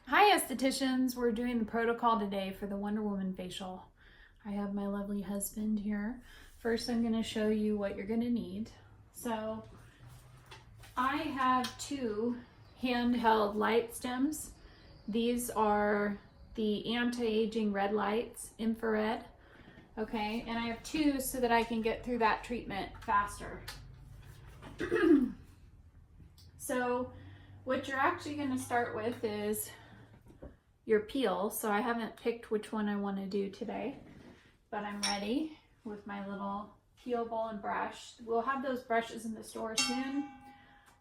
Hi estheticians, we're doing the protocol today for the Wonder Woman facial. I have my lovely husband here. First I'm going to show you what you're going to need. So I have two handheld light stems. These are the anti-aging red lights, infrared. Okay, and I have two so that I can get through that treatment faster. So what you're actually going to start with is your peel. So I haven't picked which one I want to do today, but I'm ready with my little peel bowl and brush. We'll have those brushes in the store soon.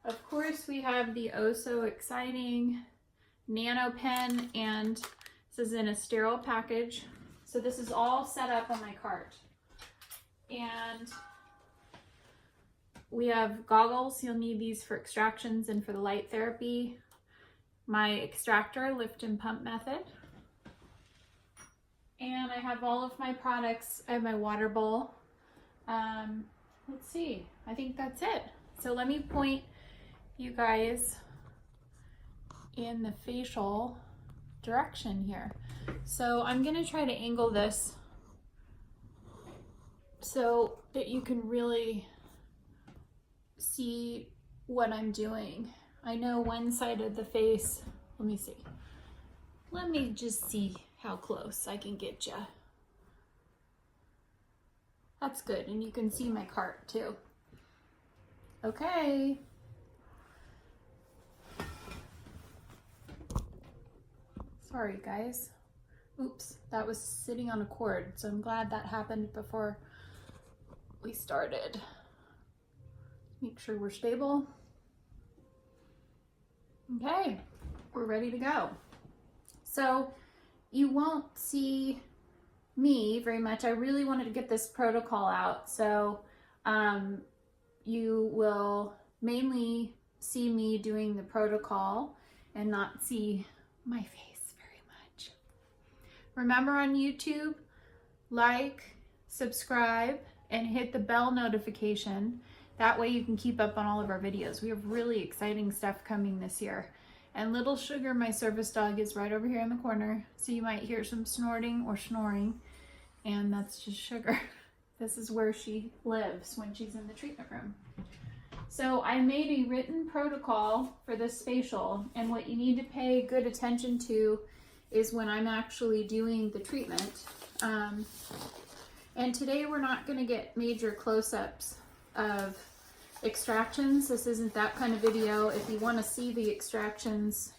Of course, we have the oh so exciting Nanopen, and this is in a sterile package. So this is all set up on my cart. And we have goggles. You'll need these for extractions and for the light therapy. My extractor, lift and pump method. And I have all of my products. I have my water bowl. Let's see, I think that's it. So let me point you guys in the facial direction here. So I'm gonna try to angle this so that you can really see what I'm doing. I know one side of the face, let me see. Let me just see how close I can get you. That's good, and you can see my cart too. Okay. Sorry guys. Oops, that was sitting on a cord, so I'm glad that happened before we started. Make sure we're stable. Okay, we're ready to go. So you won't see me very much. I really wanted to get this protocol out, so you will mainly see me doing the protocol and not see my face very much. Remember, on YouTube, like, subscribe, and hit the bell notification. That way you can keep up on all of our videos. We have really exciting stuff coming this year. And little Sugar, my service dog, is right over here in the corner. So you might hear some snorting or snoring. And that's just Sugar. This is where she lives when she's in the treatment room. So I made a written protocol for this facial. And what you need to pay good attention to is when I'm actually doing the treatment. And today we're not going to get major close-ups of extractions. This isn't that kind of video. If you want to see the extractions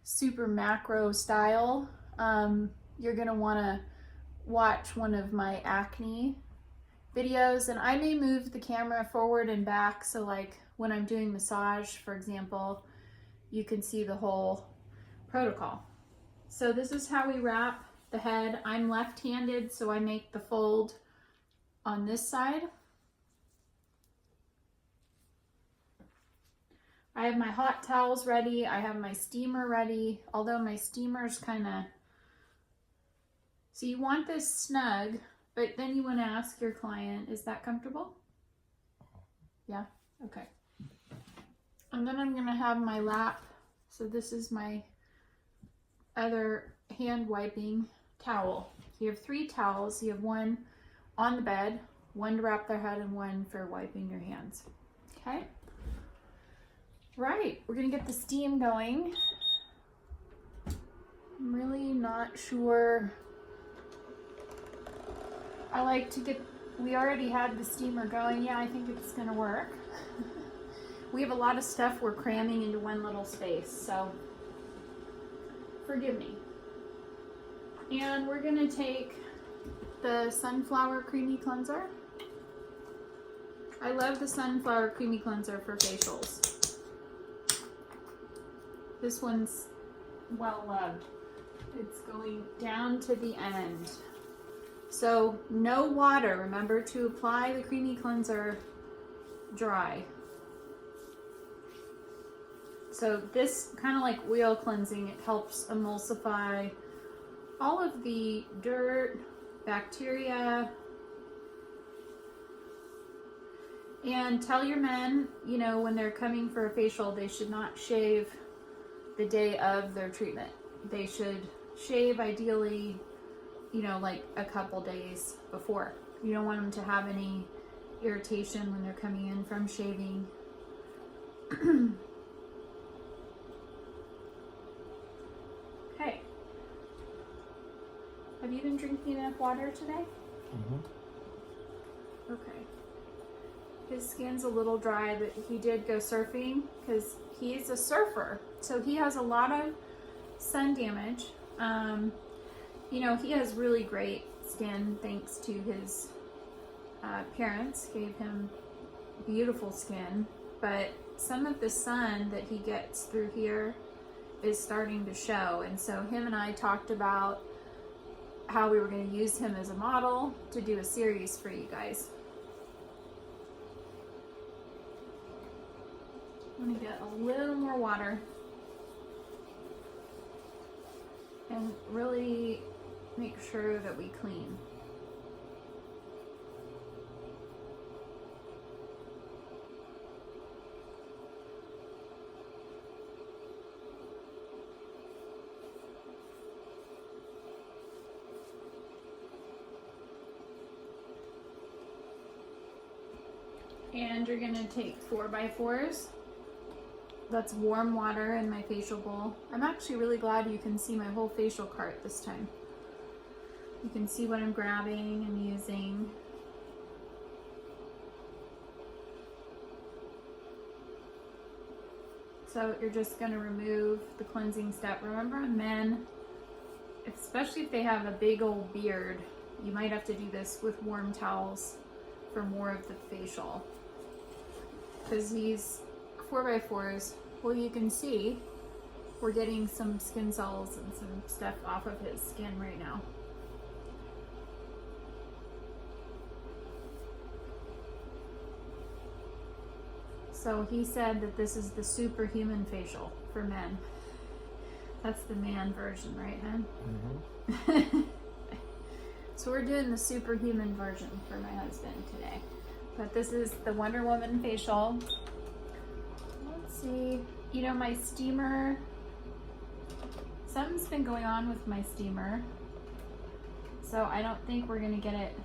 super macro style, you're going to want to watch one of my acne videos. And I may move the camera forward and back, so like when I'm doing massage, for example, you can see the whole protocol. So this is how we wrap the head. I'm left-handed, so I make the fold on this side. I have my hot towels ready. I have my steamer ready, although my steamer's kind of, so you want this snug, but then you want to ask your client, is that comfortable? Yeah, okay. And then I'm going to have my lap. So this is my other hand wiping towel. So you have 3 towels. You have one on the bed, one to wrap their head, and one for wiping your hands. Okay. Right, we're gonna get the steam going. I'm really not sure. I like to get, we already had the steamer going. Yeah, I think it's gonna work. We have a lot of stuff we're cramming into one little space, so forgive me. And we're gonna take the Sunflower Creamy Cleanser. I love the Sunflower Creamy Cleanser for facials. This one's well loved. It's going down to the end. So no water. Remember to apply the creamy cleanser dry. So this kind of like oil cleansing, it helps emulsify all of the dirt, bacteria. And tell your men, when they're coming for a facial, they should not shave the day of their treatment. they should shave ideally, you know, like a couple days before. You don't want them to have any irritation when they're coming in from shaving. Okay. Have you been drinking enough water today? Mm-hmm. Okay. His skin's a little dry, but he did go surfing because he's a surfer. So he has a lot of sun damage. You know, he has really great skin thanks to his parents gave him beautiful skin, but some of the sun that he gets through here is starting to show. And so him and I talked about how we were going to use him as a model to do a series for you guys. I'm going to get a little more water and really make sure that we clean. And you're gonna take 4x4s. That's warm water in my facial bowl. I'm actually really glad you can see my whole facial cart this time. You can see what I'm grabbing and using. So you're just gonna remove the cleansing step. Remember, men, especially if they have a big old beard, you might have to do this with warm towels for more of the facial. Because these 4x4s, well, you can see we're getting some skin cells and some stuff off of his skin right now. So he said that this is the superhuman facial for men. That's the man version, right, man? Mm-hmm. So we're doing the superhuman version for my husband today. But this is the Wonder Woman facial. Let's see. You know, my steamer, something's been going on with my steamer. So I don't think we're gonna get it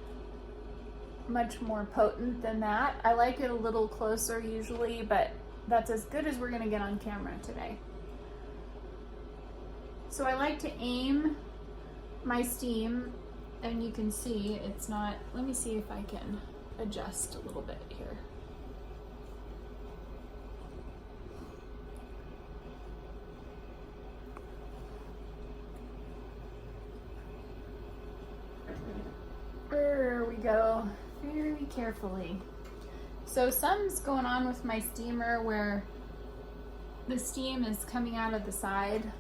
much more potent than that. I like it a little closer usually, but that's as good as we're gonna get on camera today. So I like to aim my steam, and you can see it's not, let me see if I can adjust a little bit here. There we go, very carefully. So something's going on with my steamer where the steam is coming out of the side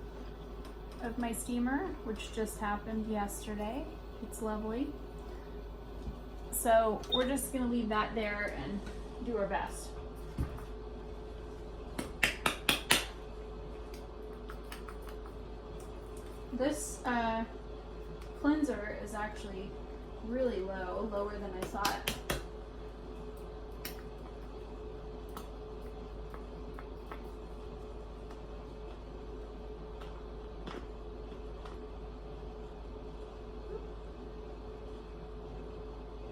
of my steamer, which just happened yesterday. It's lovely. So we're just gonna leave that there and do our best. This cleanser is actually really low, lower than I thought.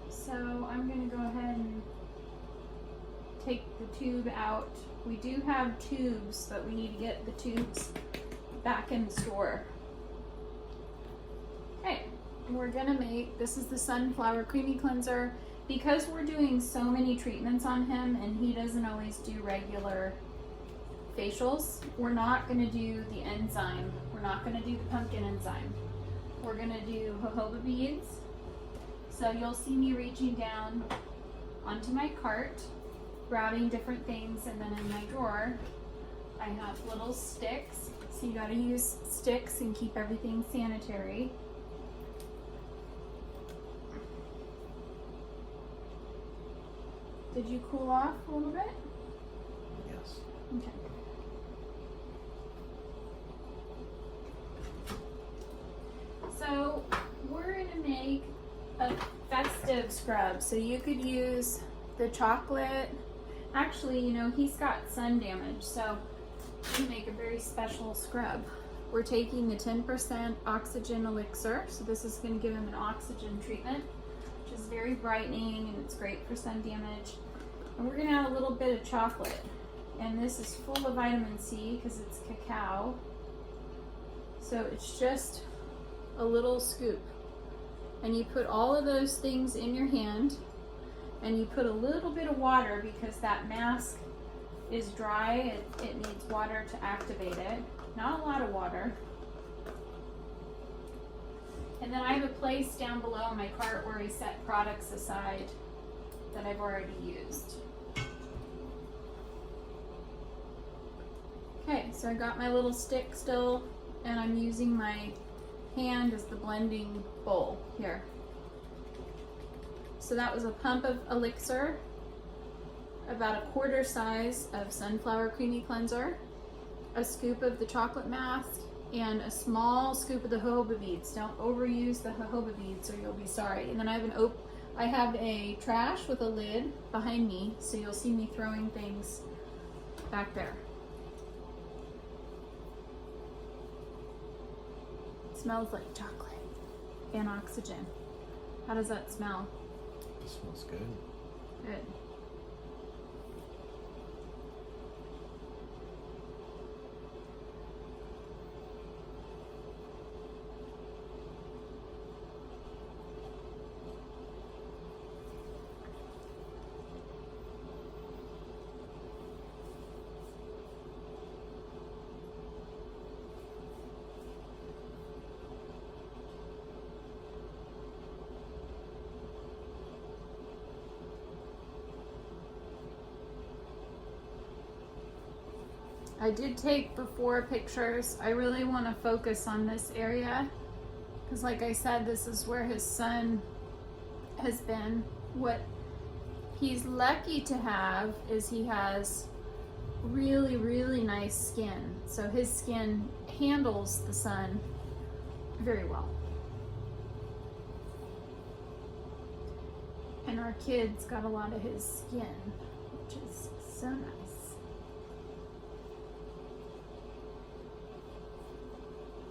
So I'm going to go ahead and take the tube out. We do have tubes, but we need to get the tubes back in the store. Okay, we're going to make, this is the Sunflower Creamy Cleanser. Because we're doing so many treatments on him and he doesn't always do regular facials, we're not going to do the enzyme. We're not going to do the pumpkin enzyme. We're going to do jojoba beads. So you'll see me reaching down onto my cart, grabbing different things, and then in my drawer, I have little sticks. So you gotta use sticks and keep everything sanitary. Did you cool off a little bit? Yes. Okay. So we're gonna make a festive scrub. So you could use the chocolate. Actually, you know, he's got sun damage, so you make a very special scrub. we're taking the 10% oxygen elixir. So this is going to give him an oxygen treatment, which is very brightening and it's great for sun damage. And we're going to add a little bit of chocolate. And this is full of vitamin C because it's cacao. So it's just a little scoop. And you put all of those things in your hand, and you put a little bit of water because that mask is dry. It needs water to activate it. Not a lot of water. And then I have a place down below in my cart where I set products aside that I've already used. Okay, so I got my little stick still, and I'm using my hand as the blending bowl here. So that was a pump of elixir, about a quarter size of sunflower creamy cleanser, a scoop of the chocolate mask, and a small scoop of the jojoba beads. Don't overuse the jojoba beads or you'll be sorry. And then I have a trash with a lid behind me, so you'll see me throwing things back there. Smells like chocolate and oxygen. How does that smell? It smells good. Good. I did take before pictures. I really want to focus on this area because, like I said, this is where his sun has been. What he's lucky to have is he has really, really nice skin. So his skin handles the sun very well. And our kids got a lot of his skin, which is so nice.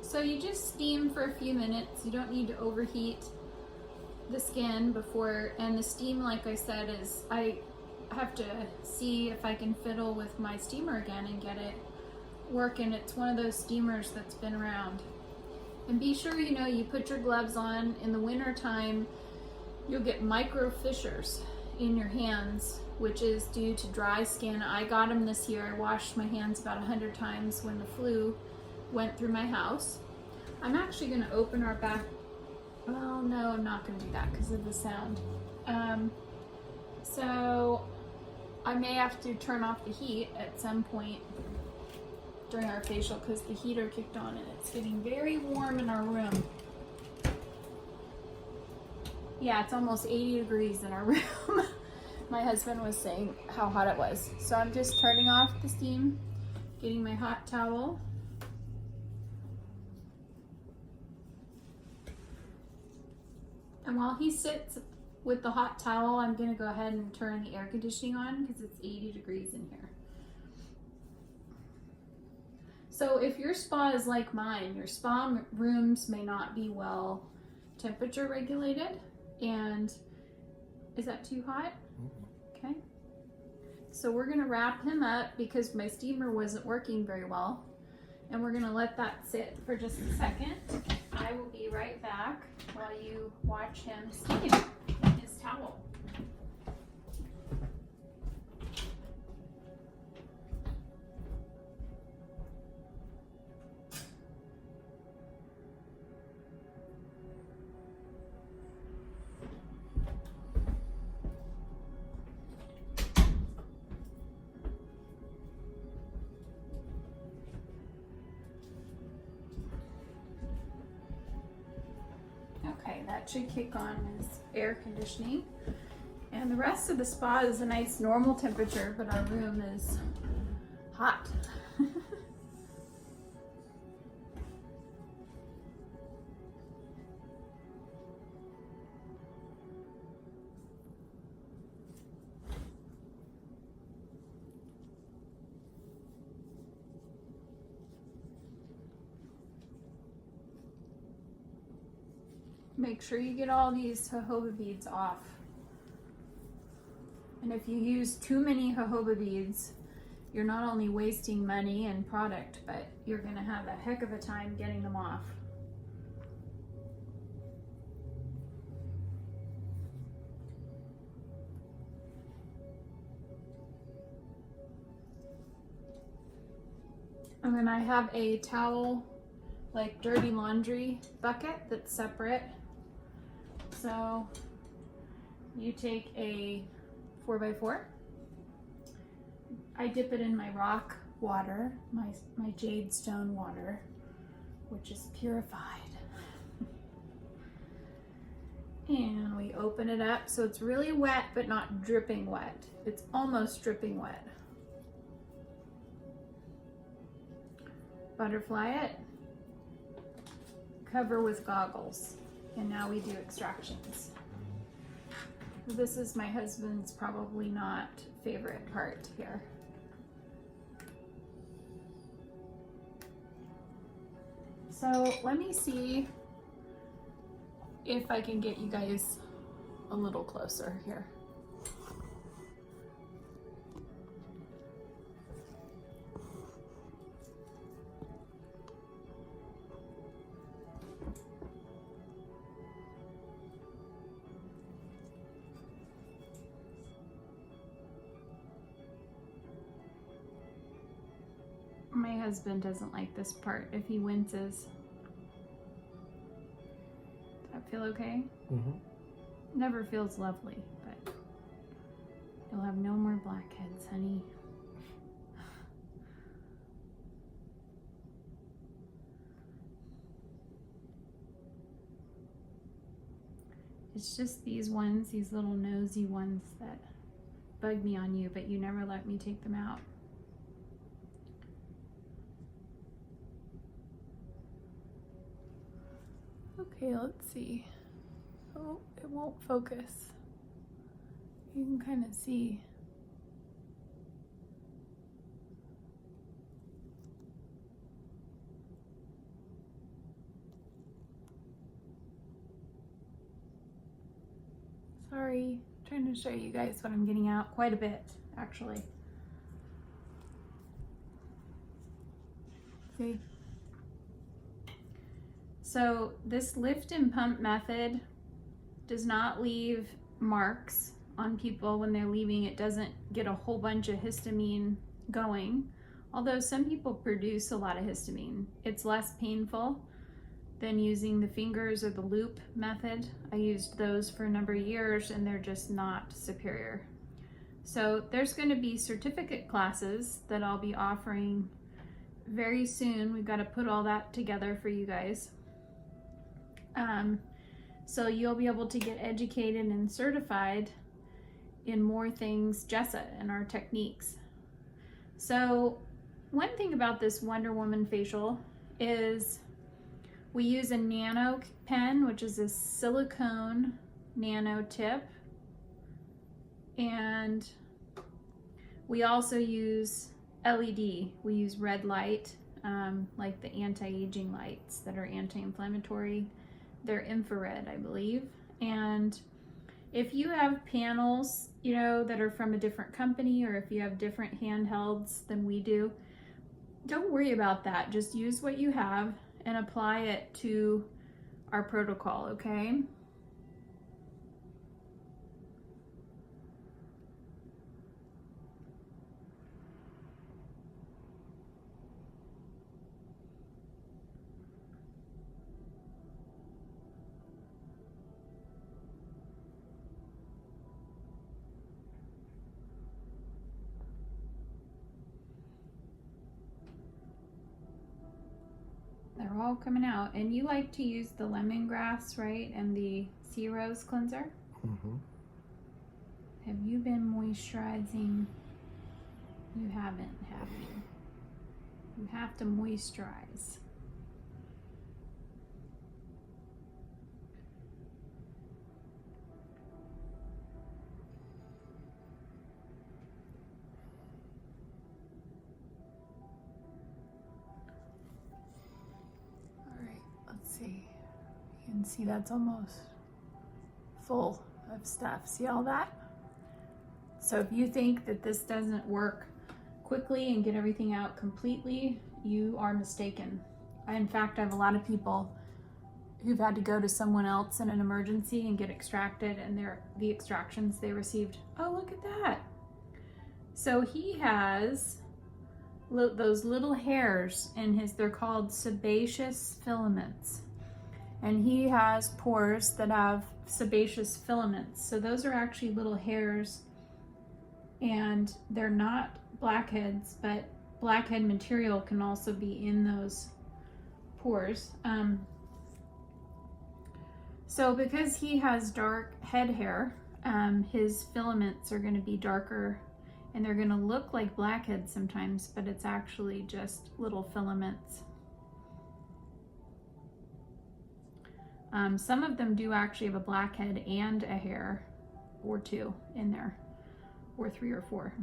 So you just steam for a few minutes. You don't need to overheat the skin before, and the steam, like I said, is I have to see if I can fiddle with my steamer again and get it working. It's one of those steamers that's been around. And be sure you put your gloves on. In the winter time, you'll get micro fissures in your hands, which is due to dry skin. I got them this year. I washed my hands about 100 times when the flu went through my house. I'm actually going to open our back. Well, no, I'm not going to do that because of the sound. So I may have to turn off the heat at some point during our facial because the heater kicked on and it's getting very warm in our room. Yeah, it's almost 80 degrees in our room. My husband was saying how hot it was. So I'm just turning off the steam, getting my hot towel. And while he sits with the hot towel, I'm going to go ahead and turn the air conditioning on because it's 80 degrees in here. So if your spa is like mine, your spa rooms may not be well temperature regulated. And is that too hot? Okay. So we're going to wrap him up because my steamer wasn't working very well. And we're going to let that sit for just a second. I will be right back while you watch him steam in his towel. Okay, that should kick on his air conditioning. And the rest of the spa is a nice normal temperature, but our room is hot. make sure you get all these jojoba beads off. And if you use too many jojoba beads, you're not only wasting money and product, but you're gonna have a heck of a time getting them off. And then I have a towel, like dirty laundry bucket that's separate. So you take a 4x4. I dip it in my rock water, my jade stone water, which is purified. And we open it up so it's really wet but not dripping wet. It's almost dripping wet. Butterfly it, cover with goggles, and now we do extractions. This is my husband's probably not favorite part here. So let me see if I can get you guys a little closer here. My husband doesn't like this part if he winces. Does that feel okay? Mm-hmm. Never feels lovely, but you'll have no more blackheads, honey. It's just these ones, these little nosy ones that bug me on you, but you never let me take them out. Okay, let's see. Oh, it won't focus. You can kind of see. Sorry, trying to show you guys what I'm getting out quite a bit, actually. See? So this lift and pump method does not leave marks on people when they're leaving. It doesn't get a whole bunch of histamine going, although some people produce a lot of histamine. It's less painful than using the fingers or the loop method. I used those for a number of years and they're just not superior. So there's going to be certificate classes that I'll be offering very soon. We've got to put all that together for you guys. So you'll be able to get educated and certified in more things Jessa and our techniques. So one thing about this Wonder Woman facial is we use a Nanopen, which is a silicone nano tip, and we also use LED. We use red light, like the anti-aging lights that are anti-inflammatory. They're infrared, I believe. And if you have panels, you know, that are from a different company, or if you have different handhelds than we do, don't worry about that. Just use what you have and apply it to our protocol, okay? They're all coming out. And you like to use the lemongrass, right? And the sea rose cleanser? Mm-hmm. Have you been moisturizing? You haven't, have you? You have to moisturize. can see that's almost full of stuff. See all that? So if you think that this doesn't work quickly and get everything out completely, you are mistaken. In fact, I have a lot of people who've had to go to someone else in an emergency and get extracted, and the extractions they received. Oh, look at that. So he has those little hairs in his, they're called sebaceous filaments. And he has pores that have sebaceous filaments. So those are actually little hairs, and they're not blackheads, but blackhead material can also be in those pores. So because he has dark head hair, his filaments are going to be darker, and they're going to look like blackheads sometimes, but it's actually just little filaments. Some of them do actually have a blackhead and a hair or two in there, or 3 or 4.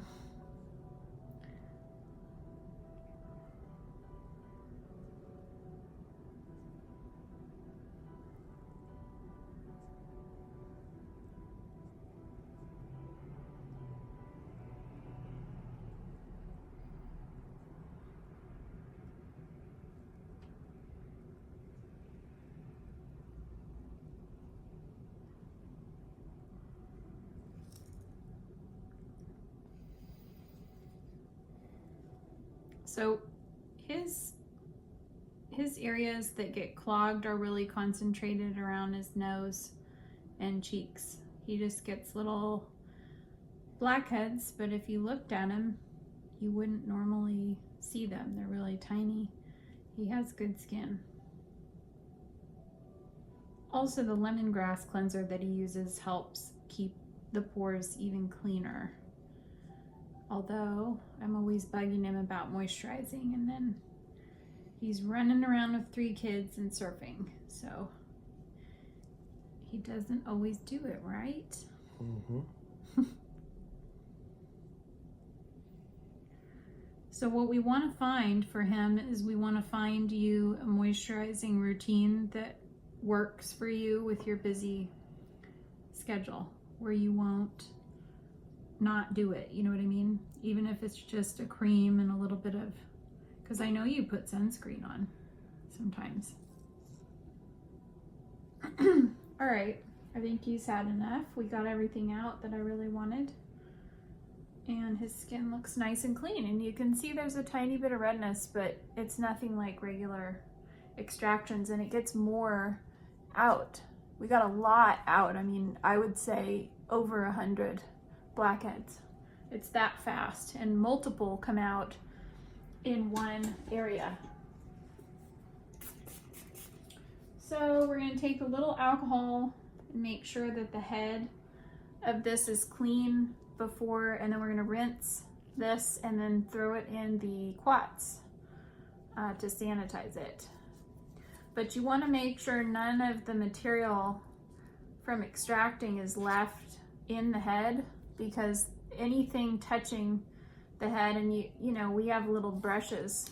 So his areas that get clogged are really concentrated around his nose and cheeks. He just gets little blackheads, but if you looked at him, you wouldn't normally see them. They're really tiny. He has good skin. Also, the lemongrass cleanser that he uses helps keep the pores even cleaner. Although I'm always bugging him about moisturizing, and then he's running around with 3 kids and surfing, so he doesn't always do it right. Mm-hmm. So what we want to find for him is we want to find you a moisturizing routine that works for you with your busy schedule, where you won't not do it, you know what I mean? Even if it's just a cream and a little bit of, because I know you put sunscreen on sometimes. All right, I think he's had enough. We got everything out that I really wanted, and his skin looks nice and clean, and you can see there's a tiny bit of redness, but it's nothing like regular extractions, and it gets more out. We got a lot out. I mean, I would say over 100 blackheads. It's that fast, and multiple come out in one area. So we're going to take a little alcohol and make sure that the head of this is clean before, and then we're going to rinse this and then throw it in the quats to sanitize it. But you want to make sure none of the material from extracting is left in the head, because anything touching the head, and you know, we have little brushes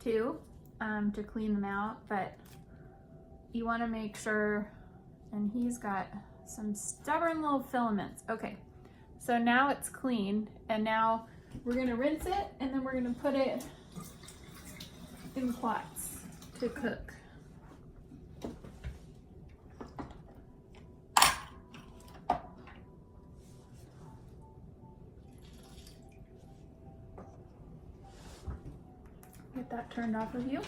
too to clean them out, but you want to make sure. And he's got some stubborn little filaments. Okay, so now it's clean, and now we're going to rinse it, and then we're going to put it in pots to cook. Get that turned off of you.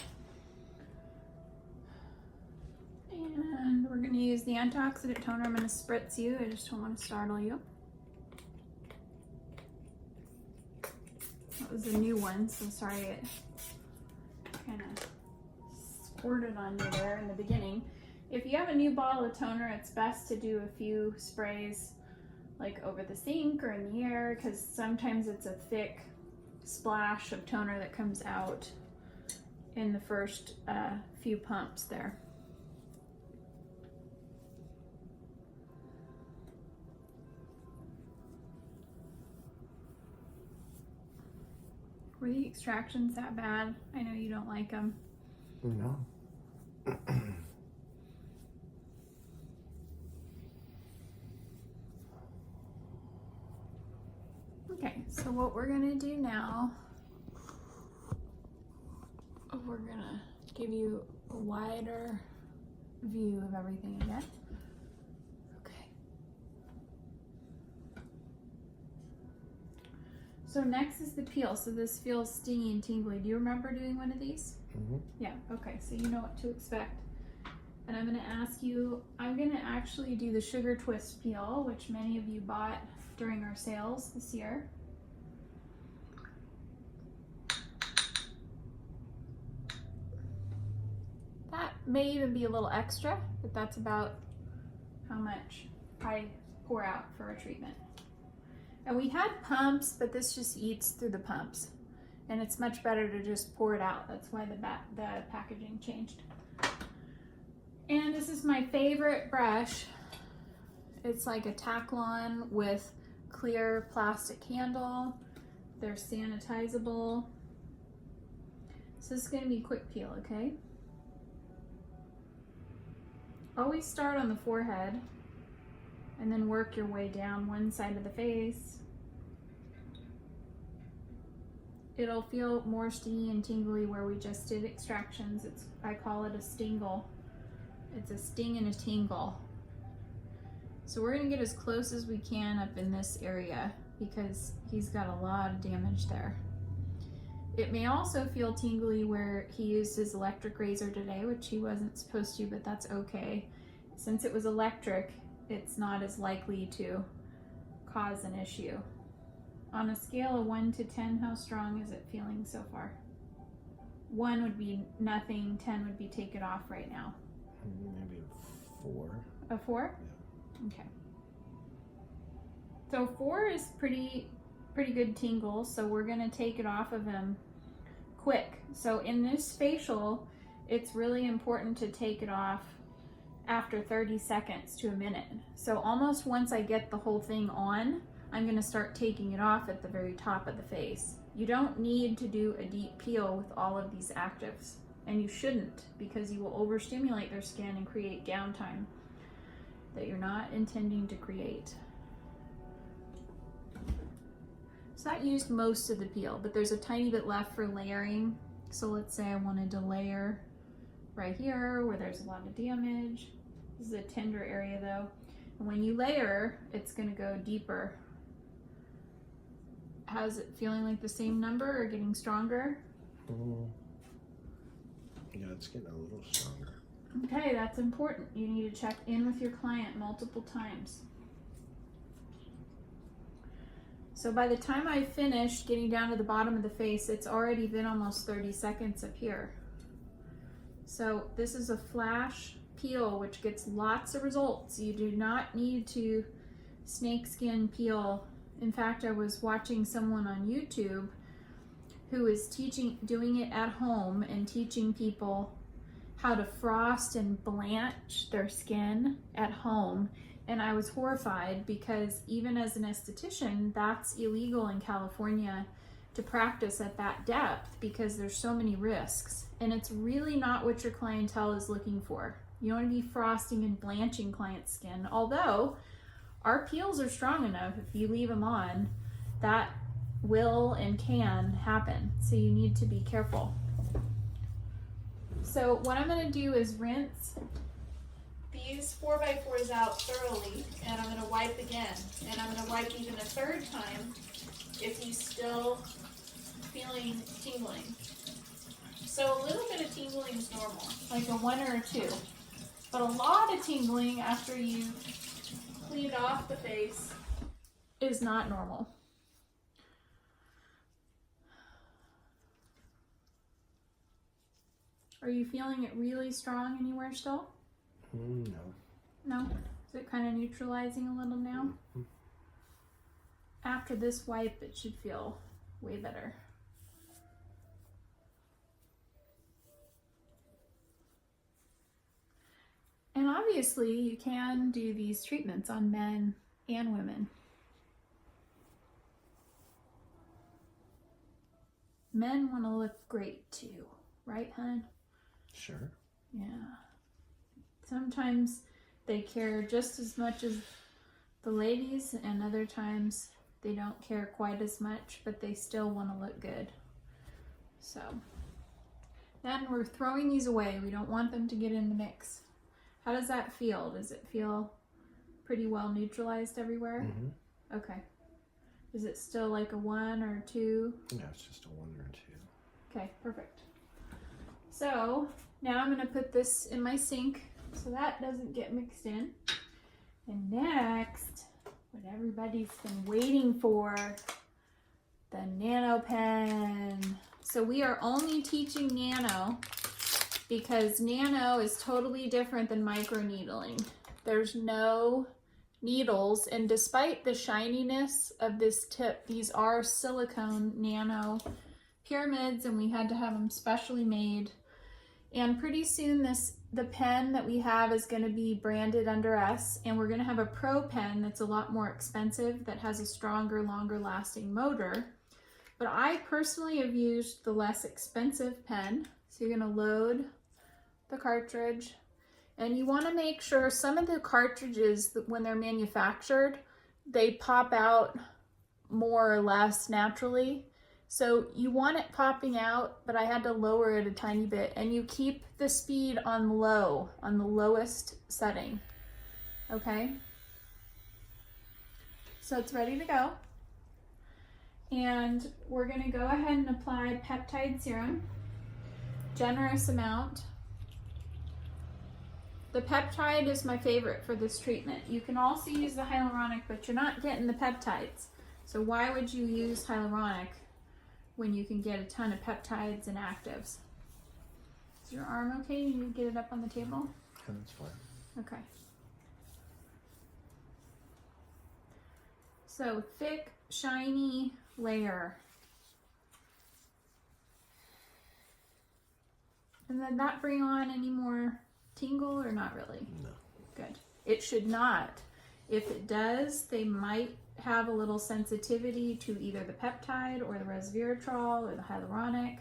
And we're going to use the antioxidant toner. I'm going to spritz you. I just don't want to startle you. That was a new one, so sorry it kind of squirted on you there in the beginning. If you have a new bottle of toner, it's best to do a few sprays like over the sink or in the air, because sometimes it's a thick splash of toner that comes out in the first few pumps there. Were the extractions that bad? I know you don't like them. No. what we're gonna do now, we're gonna give you a wider view of everything again. Okay. So next is the peel. So this feels stingy and tingly. Do you remember doing one of these? Mm-hmm. Yeah, okay, so you know what to expect. And I'm gonna ask you, I'm gonna actually do the sugar twist peel, which many of you bought during our sales this year. That may even be a little extra, but that's about how much I pour out for a treatment. And we had pumps, but this just eats through the pumps. And it's much better to just pour it out. That's why the packaging changed. And this is my favorite brush. It's like a Taklon with clear plastic handle. They're sanitizable. So this is gonna be a quick peel, okay? Always start on the forehead and then work your way down one side of the face. It'll feel more stingy and tingly where we just did extractions. I call it a stingle. It's a sting and a tingle. So we're gonna get as close as we can up in this area because he's got a lot of damage there. It may also feel tingly where he used his electric razor today, which he wasn't supposed to, but that's okay. Since it was electric, it's not as likely to cause an issue. On a scale of 1 to 10, how strong is it feeling so far? 1 would be nothing, 10 would be take it off right now. Maybe a 4. A 4? Yeah. Okay. So 4 is pretty good tingle, so we're gonna take it off of him quick. So in this facial, it's really important to take it off after 30 seconds to a minute. So almost once I get the whole thing on, I'm gonna start taking it off at the very top of the face. You don't need to do a deep peel with all of these actives, and you shouldn't, because you will overstimulate their skin and create downtime that you're not intending to create. So that used most of the peel, but there's a tiny bit left for layering. So let's say I wanted to layer right here where there's a lot of damage. This is a tender area though. And when you layer, it's gonna go deeper. How's it feeling, like the same number or getting stronger? Yeah, it's getting a little stronger. Okay, that's important. You need to check in with your client multiple times. So by the time I finished getting down to the bottom of the face, it's already been almost 30 seconds up here. So this is a flash peel, which gets lots of results. You do not need to snakeskin peel. In fact, I was watching someone on YouTube who is doing it at home and teaching people how to frost and blanch their skin at home. And I was horrified because even as an esthetician, that's illegal in California to practice at that depth because there's so many risks. And it's really not what your clientele is looking for. You don't want to be frosting and blanching client skin. Although our peels are strong enough, if you leave them on, that will and can happen. So you need to be careful. So what I'm going to do is rinse these 4x4s out thoroughly, and I'm going to wipe again. And I'm going to wipe even a third time if he's still feeling tingling. So a little bit of tingling is normal, like a 1 or a 2. But a lot of tingling after you cleaned off the face is not normal. Are you feeling it really strong anywhere still? No. No? Is it kind of neutralizing a little now? After this wipe, it should feel way better. And obviously, you can do these treatments on men and women. Men want to look great too, right, hon? Sure. Yeah. Sometimes they care just as much as the ladies, and other times They don't care quite as much, but they still want to look good. So then we're throwing these away. We don't want them to get in the mix. How does that feel? Does it feel pretty well neutralized everywhere? Mm-hmm. Okay. Is it still like a 1 or 2? Yeah, it's just a 1 or 2. Okay, perfect. So now I'm going to put this in my sink so that doesn't get mixed in. And next, what everybody's been waiting for, the Nanopen. So we are only teaching nano because nano is totally different than microneedling. There's no needles, and despite the shininess of this tip, these are silicone nano pyramids, and we had to have them specially made. And pretty soon the pen that we have is going to be branded under us, and we're going to have a pro pen that's a lot more expensive, that has a stronger, longer lasting motor. But I personally have used the less expensive pen. So you're going to load the cartridge, and you want to make sure some of the cartridges, when they're manufactured, they pop out more or less naturally. So you want it popping out, but I had to lower it a tiny bit, and you keep the speed on low, on the lowest setting. Okay? So it's ready to go. And we're going to go ahead and apply peptide serum. Generous amount. The peptide is my favorite for this treatment. You can also use the hyaluronic, but you're not getting the peptides. So why would you use hyaluronic when you can get a ton of peptides and actives? Is your arm okay? You need to get it up on the table? That's fine. Okay. So thick, shiny layer. And then not bring on any more tingle, or not really? No. Good. It should not. If it does, they might have a little sensitivity to either the peptide or the resveratrol or the hyaluronic.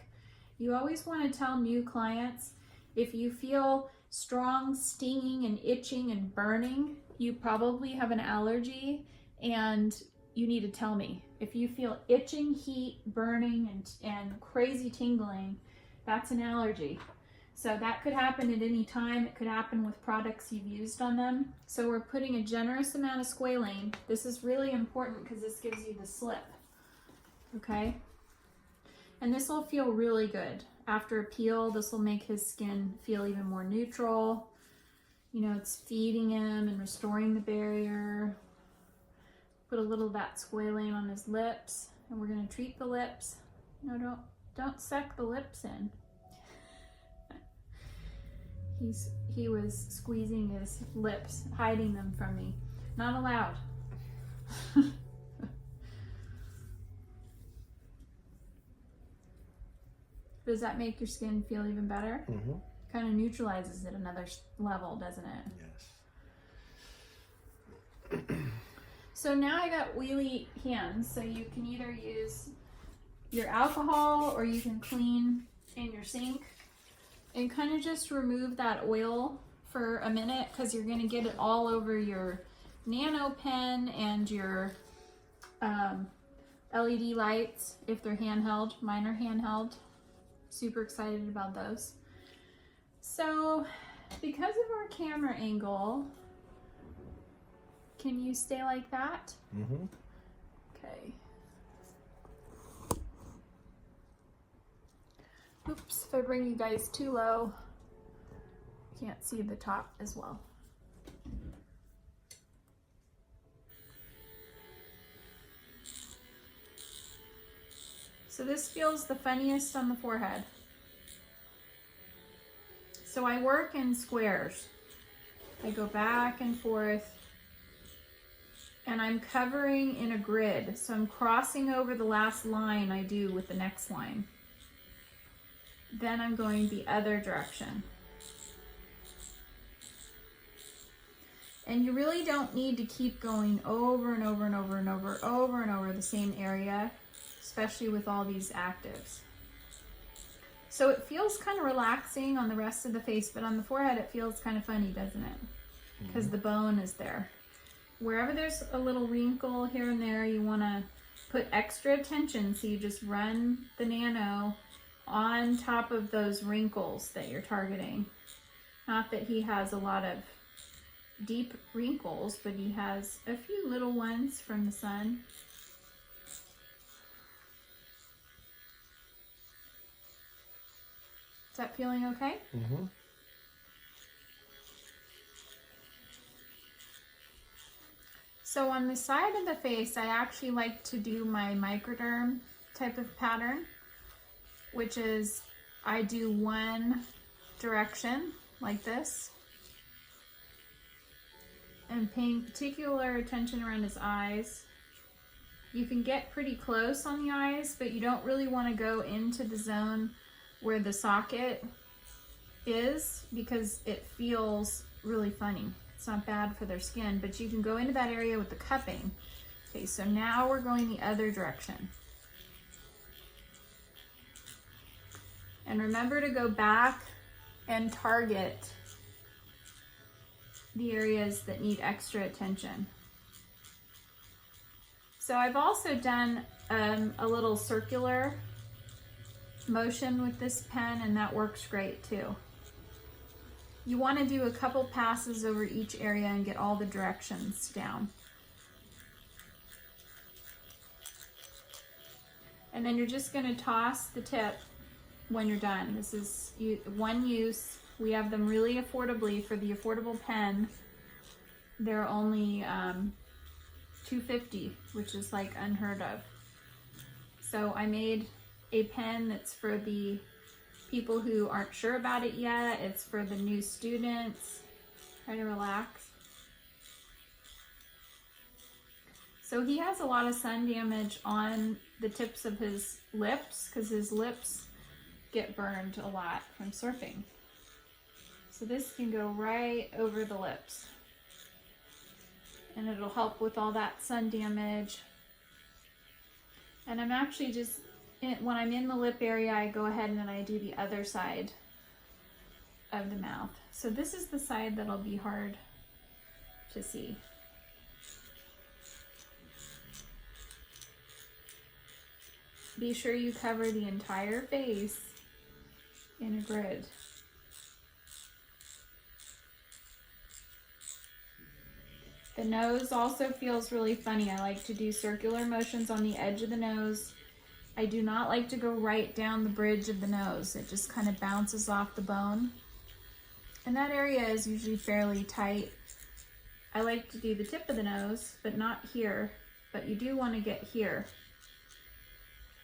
You always want to tell new clients, if you feel strong stinging and itching and burning, you probably have an allergy, and you need to tell me. If you feel itching, heat, burning, and crazy tingling, that's an allergy. So that could happen at any time. It could happen with products you've used on them. So we're putting a generous amount of squalane. This is really important because this gives you the slip. Okay? And this will feel really good. After a peel, this will make his skin feel even more neutral. You know, it's feeding him and restoring the barrier. Put a little of that squalane on his lips, and we're going to treat the lips. No, don't suck the lips in. He was squeezing his lips, hiding them from me. Not allowed. Does that make your skin feel even better? Mm-hmm. Kind of neutralizes it another level, doesn't it? Yes. So now I got oily hands, so you can either use your alcohol or you can clean in your sink and kind of just remove that oil for a minute, because you're going to get it all over your Nanopen and your LED lights if they're handheld. Mine are handheld. Super excited about those. So because of our camera angle, can you stay like that? Mm-hmm. Okay. Oops, if I bring you guys too low, you can't see the top as well. So this feels the funniest on the forehead. So I work in squares. I go back and forth, and I'm covering in a grid. So I'm crossing over the last line I do with the next line. Then I'm going the other direction. And you really don't need to keep going over and over and over and over the same area, especially with all these actives. So it feels kind of relaxing on the rest of the face, but on the forehead it feels kind of funny, doesn't it? Because the bone is there. Wherever there's a little wrinkle here and there, you want to put extra attention, so you just run the Nano on top of those wrinkles that you're targeting. Not that he has a lot of deep wrinkles, but he has a few little ones from the sun. Is that feeling okay? Mm-hmm. So on the side of the face, I actually like to do my microderm type of pattern, which is I do one direction like this, and paying particular attention around his eyes. You can get pretty close on the eyes, but you don't really want to go into the zone where the socket is, because it feels really funny. It's not bad for their skin, but you can go into that area with the cupping. Okay, so now we're going the other direction. And remember to go back and target the areas that need extra attention. So I've also done a little circular motion with this pen, and that works great too. You want to do a couple passes over each area and get all the directions down. And then you're just going to toss the tip when you're done. This is one use. We have them really affordably for the affordable pen. They're only $2.50, which is like unheard of. So I made a pen that's for the people who aren't sure about it yet. It's for the new students. Try to relax. So he has a lot of sun damage on the tips of his lips, because his lips get burned a lot from surfing. So this can go right over the lips, and it'll help with all that sun damage. And I'm actually just, when I'm in the lip area, I go ahead and then I do the other side of the mouth. So this is the side that'll be hard to see. Be sure you cover the entire face in a grid. The nose also feels really funny. I like to do circular motions on the edge of the nose. I do not like to go right down the bridge of the nose. It just kind of bounces off the bone. And that area is usually fairly tight. I like to do the tip of the nose, but not here. But you do want to get here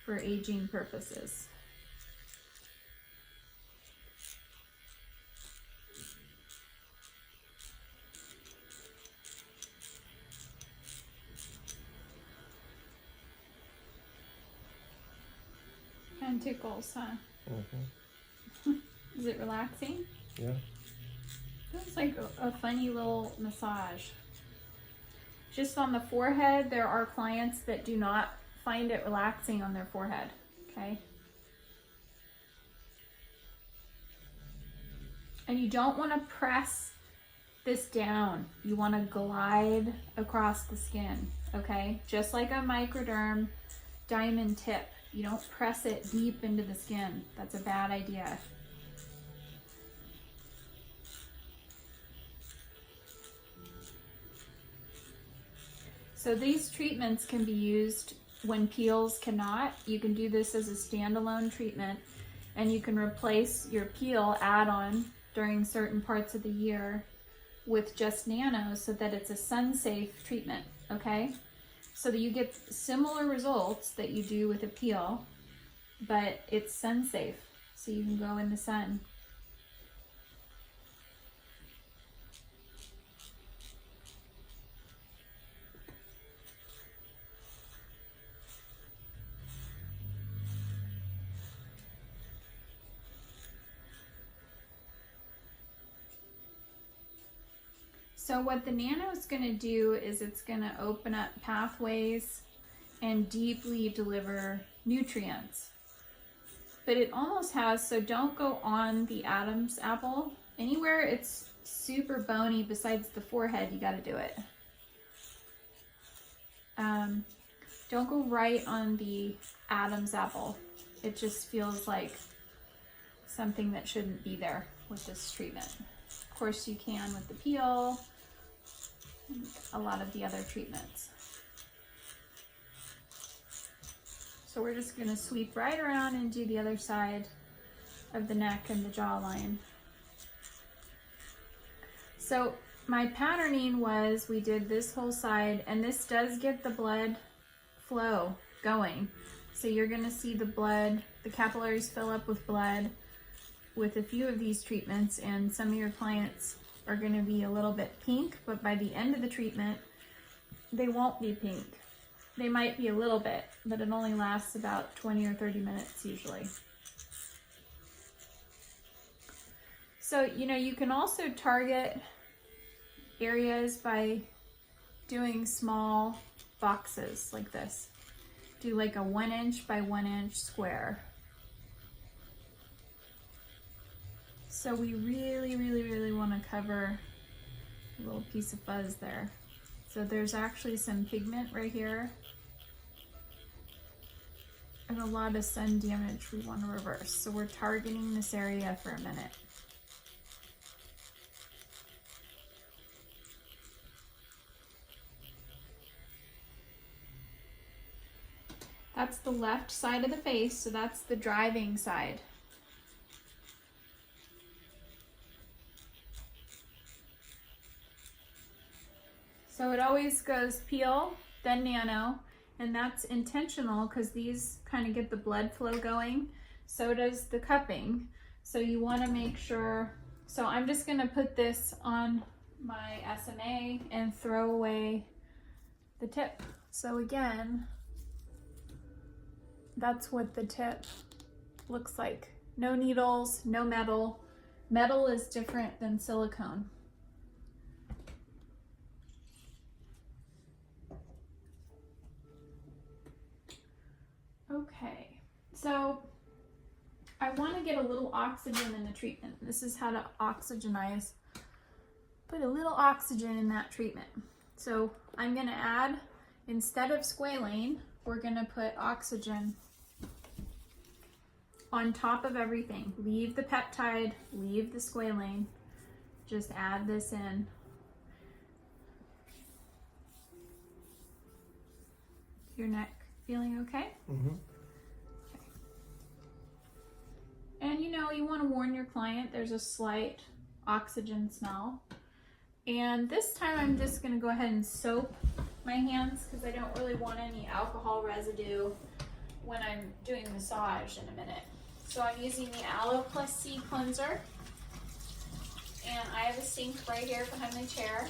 for aging purposes. And tickles, huh? Mm-hmm. Is it relaxing? Yeah. Feels like a funny little massage. Just on the forehead, there are clients that do not find it relaxing on their forehead, okay? And you don't want to press this down. You want to glide across the skin, okay? Just like a microderm diamond tip. You don't press it deep into the skin. That's a bad idea. So these treatments can be used when peels cannot. You can do this as a standalone treatment, and you can replace your peel add-on during certain parts of the year with just Nano, so that it's a sun-safe treatment, okay? So that you get similar results that you do with a peel, but it's sun-safe, so you can go in the sun. So what the Nano is going to do is it's going to open up pathways and deeply deliver nutrients. But it almost has, so don't go on the Adam's apple. Anywhere it's super bony besides the forehead, you got to do it. Don't go right on the Adam's apple. It just feels like something that shouldn't be there with this treatment. Of course you can with the peel and a lot of the other treatments. So we're just gonna sweep right around and do the other side of the neck and the jawline. So my patterning was, we did this whole side, and this does get the blood flow going. So you're gonna see the blood, the capillaries fill up with blood with a few of these treatments, and some of your clients are gonna be a little bit pink, but by the end of the treatment, they won't be pink. They might be a little bit, but it only lasts about 20 or 30 minutes usually. So, you know, you can also target areas by doing small boxes like this. Do like a 1 inch by 1 inch square. So we really want to cover a little piece of fuzz there. So there's actually some pigment right here and a lot of sun damage we want to reverse. So we're targeting this area for a minute. That's the left side of the face, so that's the driving side. So it always goes peel, then nano, and that's intentional because these kind of get the blood flow going. So does the cupping. So you want to make sure, so I'm just going to put this on my SMA and throw away the tip. So again, that's what the tip looks like. No needles, no metal. Metal is different than silicone. Okay, so I want to get a little oxygen in the treatment. This is how to oxygenize. Put a little oxygen in that treatment. So I'm going to add, instead of squalane, we're going to put oxygen on top of everything. Leave the peptide, leave the squalane. Just add this in. Your neck feeling okay? Mm-hmm. Okay. And you know, you want to warn your client there's a slight oxygen smell. And this time I'm just going to go ahead and soap my hands because I don't really want any alcohol residue when I'm doing massage in a minute. So I'm using the Aloe Plus C cleanser, and I have a sink right here behind my chair,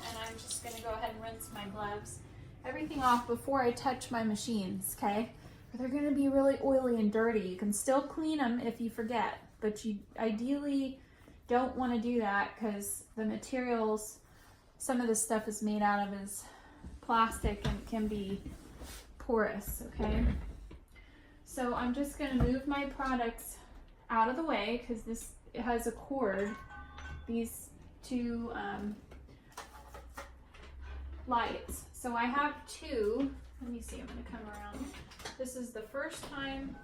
and I'm just going to go ahead and rinse my gloves, everything off before I touch my machines, okay? But they're going to be really oily and dirty. You can still clean them if you forget, but you ideally don't want to do that because the materials, some of the stuff is made out of is plastic and can be porous, okay? So I'm just going to move my products out of the way because this has a cord. These two lights. So I have two. Let me see, I'm going to come around. This is the first time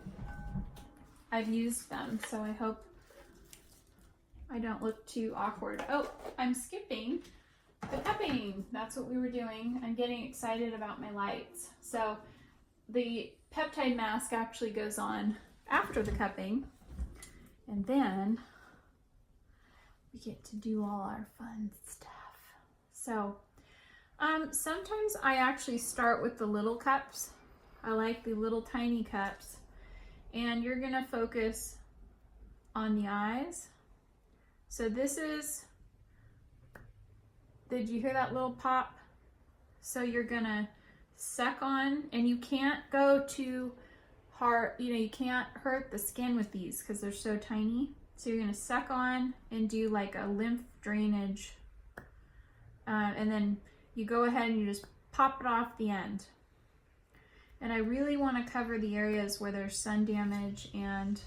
I've used them, so I hope I don't look too awkward. Oh, I'm skipping the cupping. That's what we were doing. I'm getting excited about my lights. So the peptide mask actually goes on after the cupping, and then we get to do all our fun stuff. So sometimes I actually start with the little cups. I like the little tiny cups, and you're gonna focus on the eyes. So this is, did you hear that little pop? So you're gonna suck on, and you can't go too hard, you know, you can't hurt the skin with these because they're so tiny. So you're gonna suck on and do like a lymph drainage, and then you go ahead and you just pop it off the end. And I really want to cover the areas where there's sun damage, and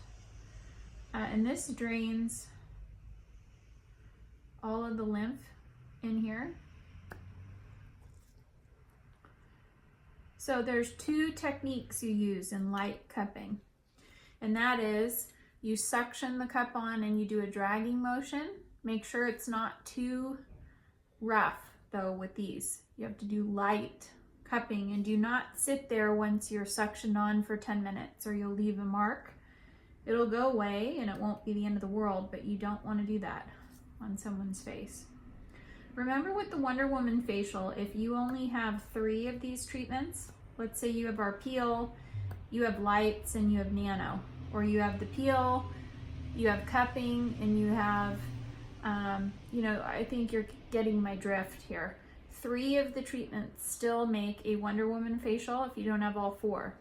this drains all of the lymph in here. So there's two techniques you use in light cupping, and that is you suction the cup on and you do a dragging motion. Make sure it's not too rough though with these. You have to do light cupping, and do not sit there once you're suctioned on for 10 minutes or you'll leave a mark. It'll go away and it won't be the end of the world, but you don't want to do that on someone's face. Remember with the Wonder Woman facial, if you only have 3 of these treatments, let's say you have our peel, you have lights, and you have nano, or you have the peel, you have cupping, and you have, I think you're getting my drift here. 3 of the treatments still make a Wonder Woman facial if you don't have all 4.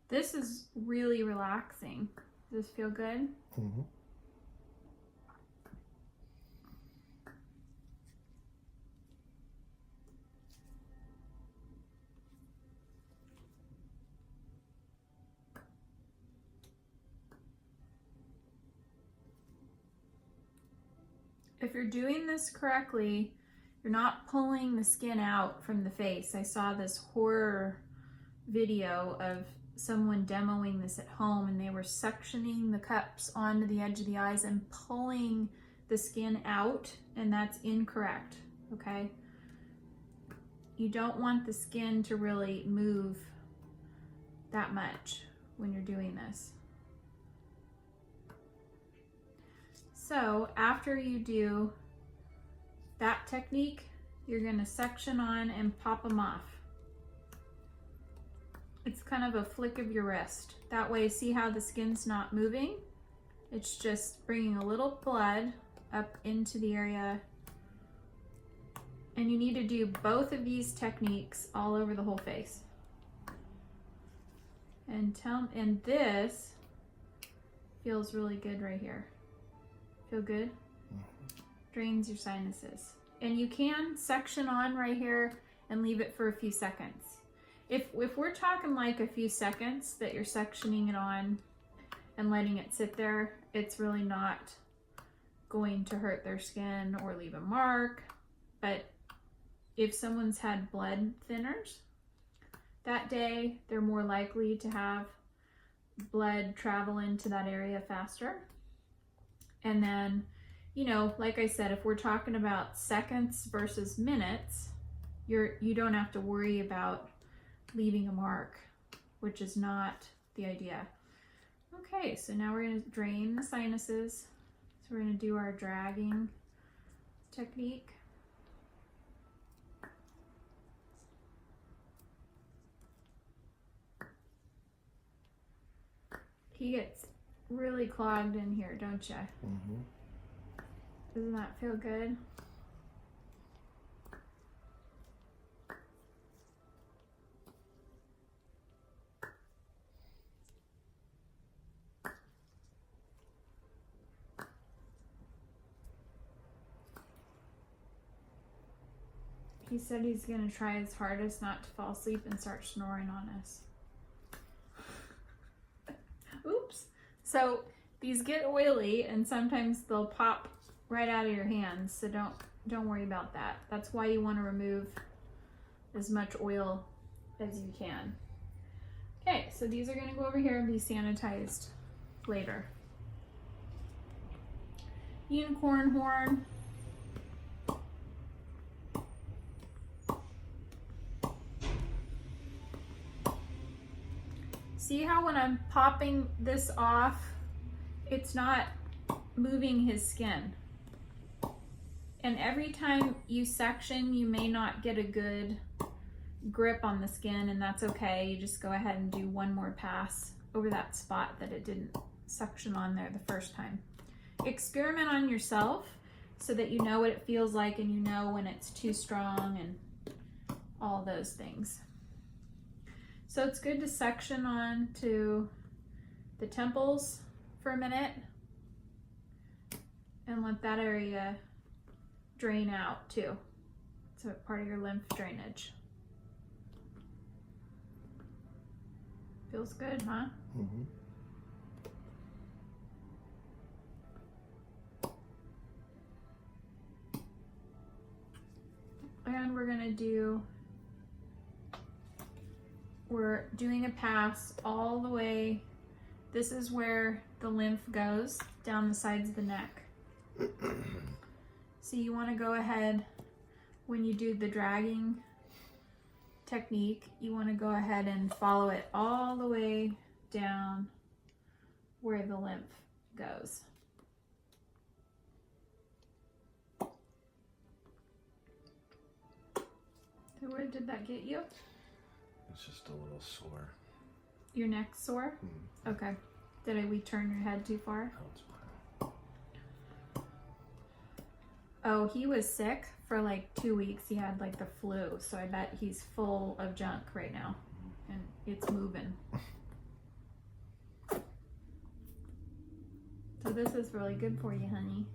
This is really relaxing. Does this feel good? Mm-hmm. If you're doing this correctly, you're not pulling the skin out from the face. I saw this horror video of someone demoing this at home, and they were suctioning the cups onto the edge of the eyes and pulling the skin out, and that's incorrect, okay? You don't want the skin to really move that much when you're doing this. So after you do that technique, you're gonna suction on and pop them off. It's kind of a flick of your wrist. That way, see how the skin's not moving? It's just bringing a little blood up into the area. And you need to do both of these techniques all over the whole face. And this feels really good right here. Feel good? Drains your sinuses. And you can suction on right here and leave it for a few seconds. If we're talking like a few seconds that you're suctioning it on and letting it sit there, it's really not going to hurt their skin or leave a mark. But if someone's had blood thinners that day, they're more likely to have blood travel into that area faster. And then, like I said, if we're talking about seconds versus minutes, you don't have to worry about leaving a mark, which is not the idea. Okay, so now we're going to drain the sinuses. So we're going to do our dragging technique. He gets really clogged in here, don't you? Mm-hmm. Doesn't that feel good? He said he's going to try his hardest not to fall asleep and start snoring on us. Oops. So these get oily and sometimes they'll pop right out of your hands. So don't worry about that. That's why you want to remove as much oil as you can. Okay, so these are going to go over here and be sanitized later. Unicorn horn. See how when I'm popping this off, it's not moving his skin. And every time you section, you may not get a good grip on the skin, and that's okay. You just go ahead and do one more pass over that spot that it didn't suction on there the first time. Experiment on yourself so that you know what it feels like and you know when it's too strong and all those things. So it's good to suction on to the temples for a minute and let that area drain out too. It's a part of your lymph drainage. Feels good, huh? Mm-hmm. And we're doing a pass all the way. This is where the lymph goes down the sides of the neck. So you want to go ahead, when you do the dragging technique, you want to go ahead and follow it all the way down where the lymph goes. So where did that get you? It's just a little sore. Your neck sore? Mm. Okay. Did we turn your head too far? No, it's fine. Oh, he was sick for like 2 weeks. He had like the flu, so I bet he's full of junk right now, and it's moving. So this is really good for you, honey.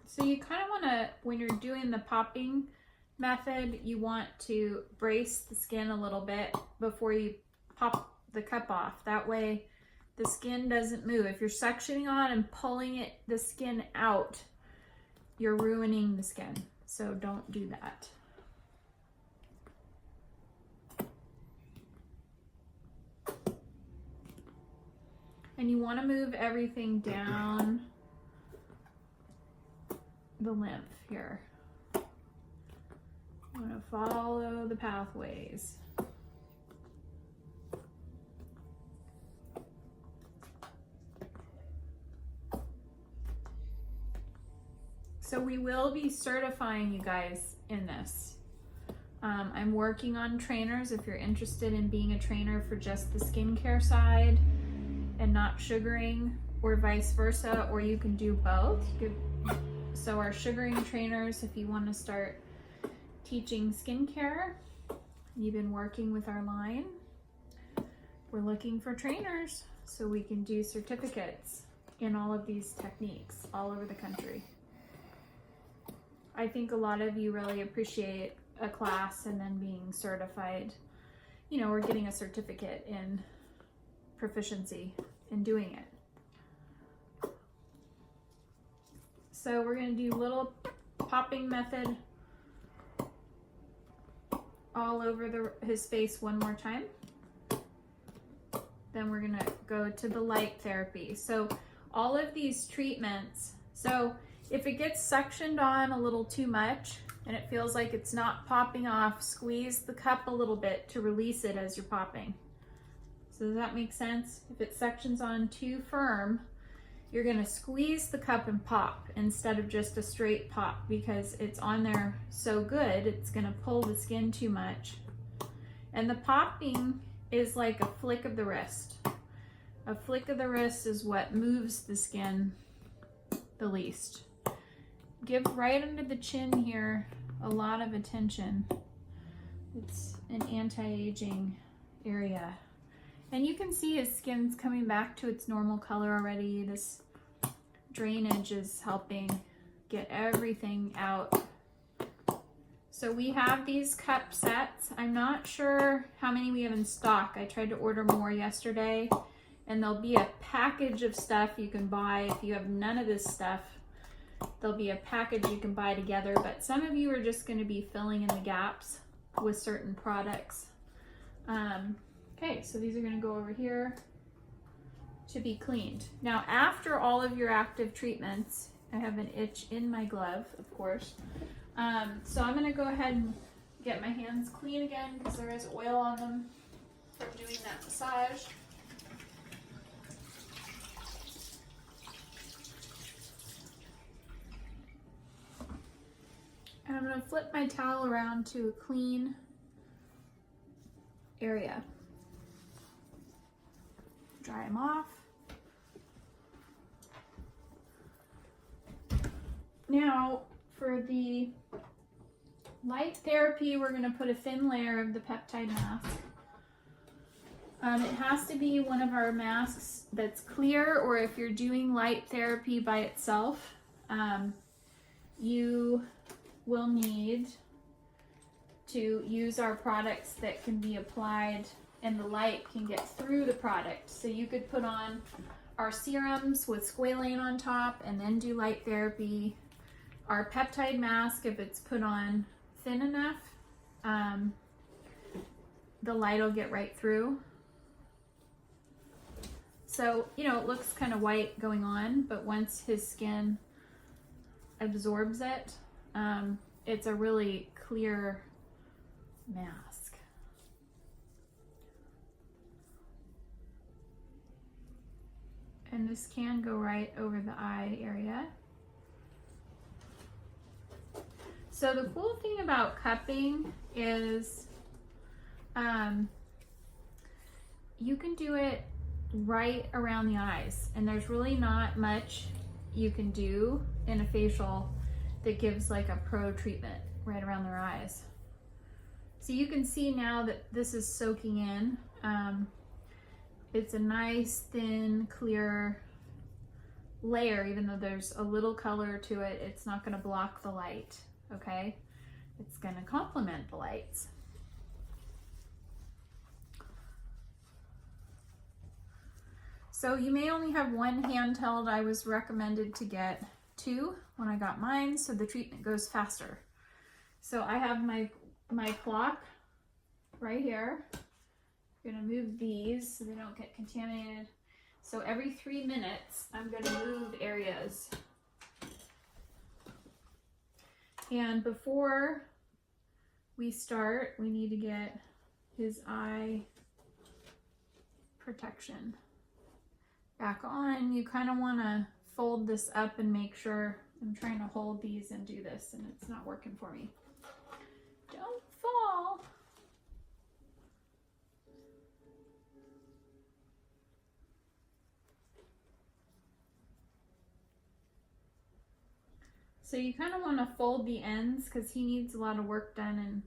So you kind of want to, when you're doing the popping method, you want to brace the skin a little bit before you pop the cup off. That way the skin doesn't move. If you're suctioning on and pulling the skin out, you're ruining the skin. So don't do that. And you want to move everything down the lymph here. You want to follow the pathways. So we will be certifying you guys in this. I'm working on trainers if you're interested in being a trainer for just the skincare side and not sugaring, or vice versa, or you can do both. So our sugaring trainers, if you want to start teaching skincare, you've been working with our line, we're looking for trainers so we can do certificates in all of these techniques all over the country. I think a lot of you really appreciate a class and then being certified, you know, or getting a certificate in proficiency in doing it. So we're going to do a little popping method all over his face one more time. Then we're going to go to the light therapy. So all of these treatments, so if it gets suctioned on a little too much and it feels like it's not popping off, squeeze the cup a little bit to release it as you're popping. So does that make sense? If it suctions on too firm, you're gonna squeeze the cup and pop instead of just a straight pop, because it's on there so good, it's gonna pull the skin too much. And the popping is like a flick of the wrist. A flick of the wrist is what moves the skin the least. Give right under the chin here a lot of attention. It's an anti-aging area. And you can see his skin's coming back to its normal color already. This drainage is helping get everything out. So we have these cup sets. I'm not sure how many we have in stock. I tried to order more yesterday, and there'll be a package of stuff you can buy. If you have none of this stuff, there'll be a package you can buy together, but some of you are just going to be filling in the gaps with certain products. Okay, so these are going to go over here to be cleaned. Now, after all of your active treatments, I have an itch in my glove, of course. So I'm going to go ahead and get my hands clean again because there is oil on them from doing that massage. And I'm going to flip my towel around to a clean area. Dry them off. Now, for the light therapy, we're going to put a thin layer of the peptide mask. It has to be one of our masks that's clear, or if you're doing light therapy by itself, you will need to use our products that can be applied and the light can get through the product. So you could put on our serums with squalane on top and then do light therapy. Our peptide mask, if it's put on thin enough, the light will get right through. So, you know, it looks kind of white going on, but once his skin absorbs it, it's a really clear mask. And this can go right over the eye area. So the cool thing about cupping is you can do it right around the eyes, and there's really not much you can do in a facial that gives like a pro treatment right around their eyes. So you can see now that this is soaking in. It's a nice thin clear layer. Even though there's a little color to it, it's not going to block the light. Okay, it's going to complement the lights. So you may only have one handheld. I was recommended to get two when I got mine, so the treatment goes faster. So I have my clock right here. I'm gonna move these so they don't get contaminated. So every 3 minutes, I'm gonna move areas. And before we start, we need to get his eye protection back on. You kind of want to fold this up and make sure. I'm trying to hold these and do this, and it's not working for me. Don't fall. So you kind of want to fold the ends because he needs a lot of work done, and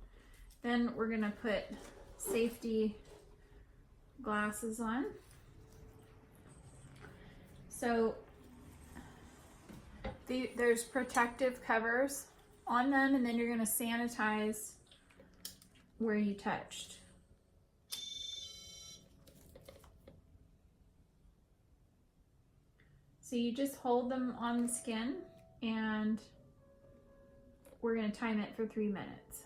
then we're going to put safety glasses on. So there's protective covers on them, and then you're going to sanitize where you touched. So you just hold them on the skin, and we're going to time it for 3 minutes.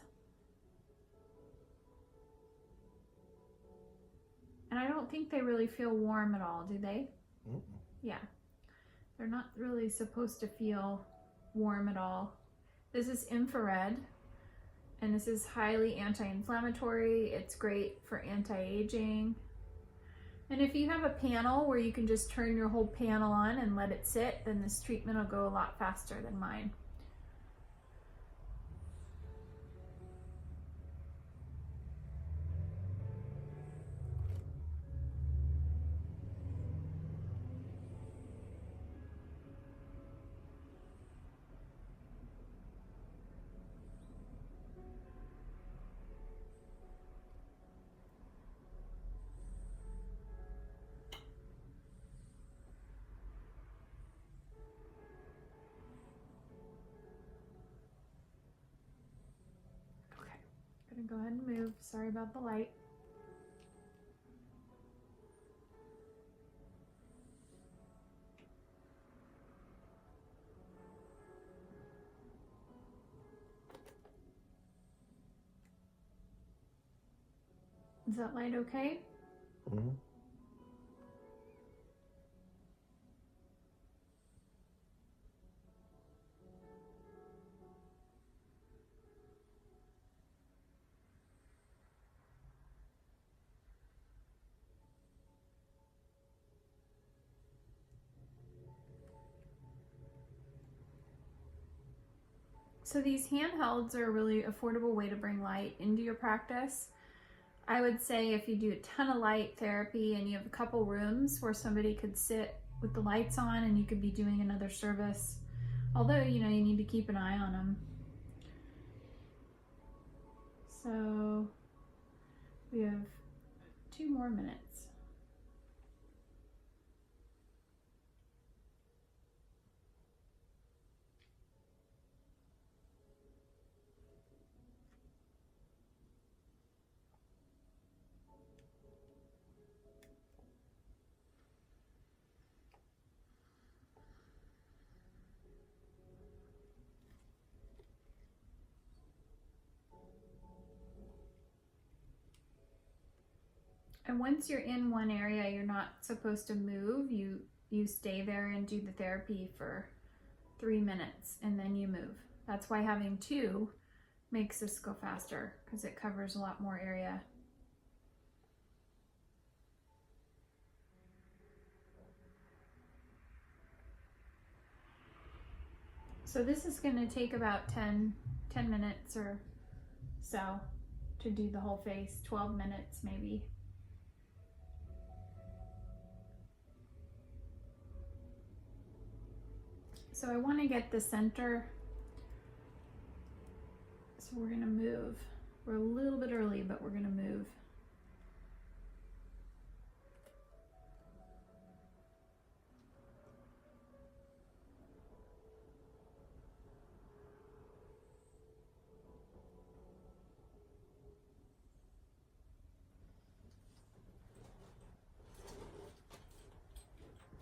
And I don't think they really feel warm at all, do they? Mm-mm. Yeah. They're not really supposed to feel warm at all. This is infrared, and this is highly anti-inflammatory. It's great for anti-aging. And if you have a panel where you can just turn your whole panel on and let it sit, then this treatment will go a lot faster than mine. Go ahead and move. Sorry about the light. Is that light okay? Mm-hmm. So these handhelds are a really affordable way to bring light into your practice. I would say if you do a ton of light therapy and you have a couple rooms where somebody could sit with the lights on and you could be doing another service, although, you know, you need to keep an eye on them. So we have 2 more minutes. And once you're in one area, you're not supposed to move. You stay there and do the therapy for 3 minutes and then you move. That's why having 2 makes this go faster, because it covers a lot more area. So this is going to take about 10 minutes or so to do the whole face, 12 minutes maybe. So I want to get the center, so we're going to move. We're a little bit early, but we're going to move.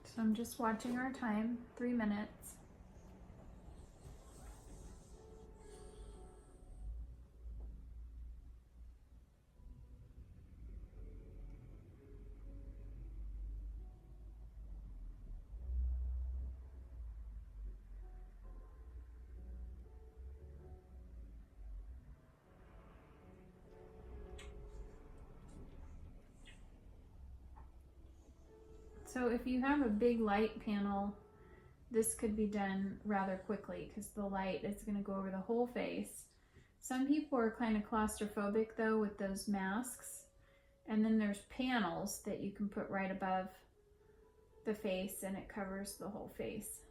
So I'm just watching our time, 3 minutes. So if you have a big light panel, this could be done rather quickly because the light is going to go over the whole face. Some people are kind of claustrophobic though with those masks. And then there's panels that you can put right above the face and it covers the whole face.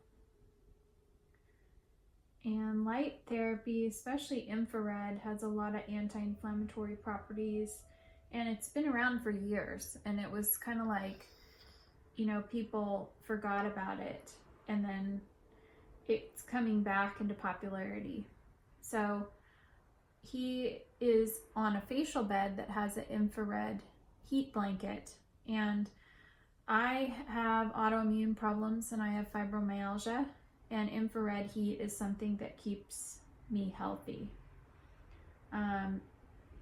And light therapy, especially infrared, has a lot of anti-inflammatory properties, and it's been around for years, and it was kind of like, you know, people forgot about it, and then it's coming back into popularity. So he is on a facial bed that has an infrared heat blanket, and I have autoimmune problems and I have fibromyalgia, and infrared heat is something that keeps me healthy.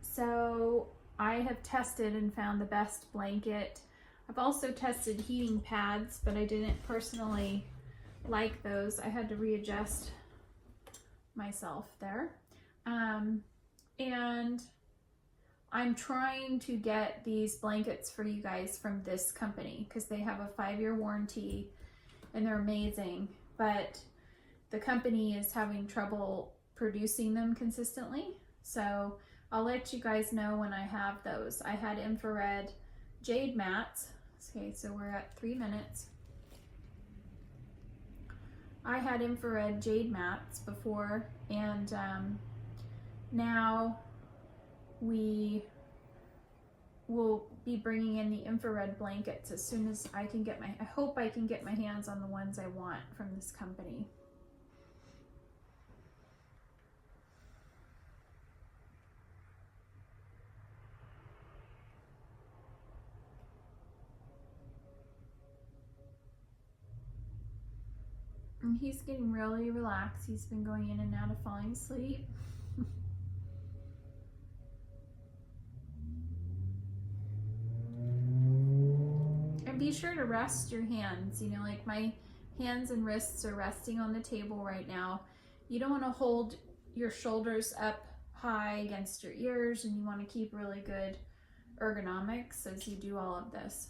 So I have tested and found the best blanket. I've also tested heating pads, but I didn't personally like those. I had to readjust myself there. And I'm trying to get these blankets for you guys from this company because they have a 5-year warranty and they're amazing, but the company is having trouble producing them consistently. So I'll let you guys know when I have those. I had infrared jade mats. Okay, so we're at 3 minutes. I had infrared jade mats before, and now we will be bringing in the infrared blankets as soon as I can get I hope I can get my hands on the ones I want from this company. And he's getting really relaxed. He's been going in and out of falling asleep. And be sure to rest your hands. You know, like my hands and wrists are resting on the table right now. You don't want to hold your shoulders up high against your ears, and you want to keep really good ergonomics as you do all of this.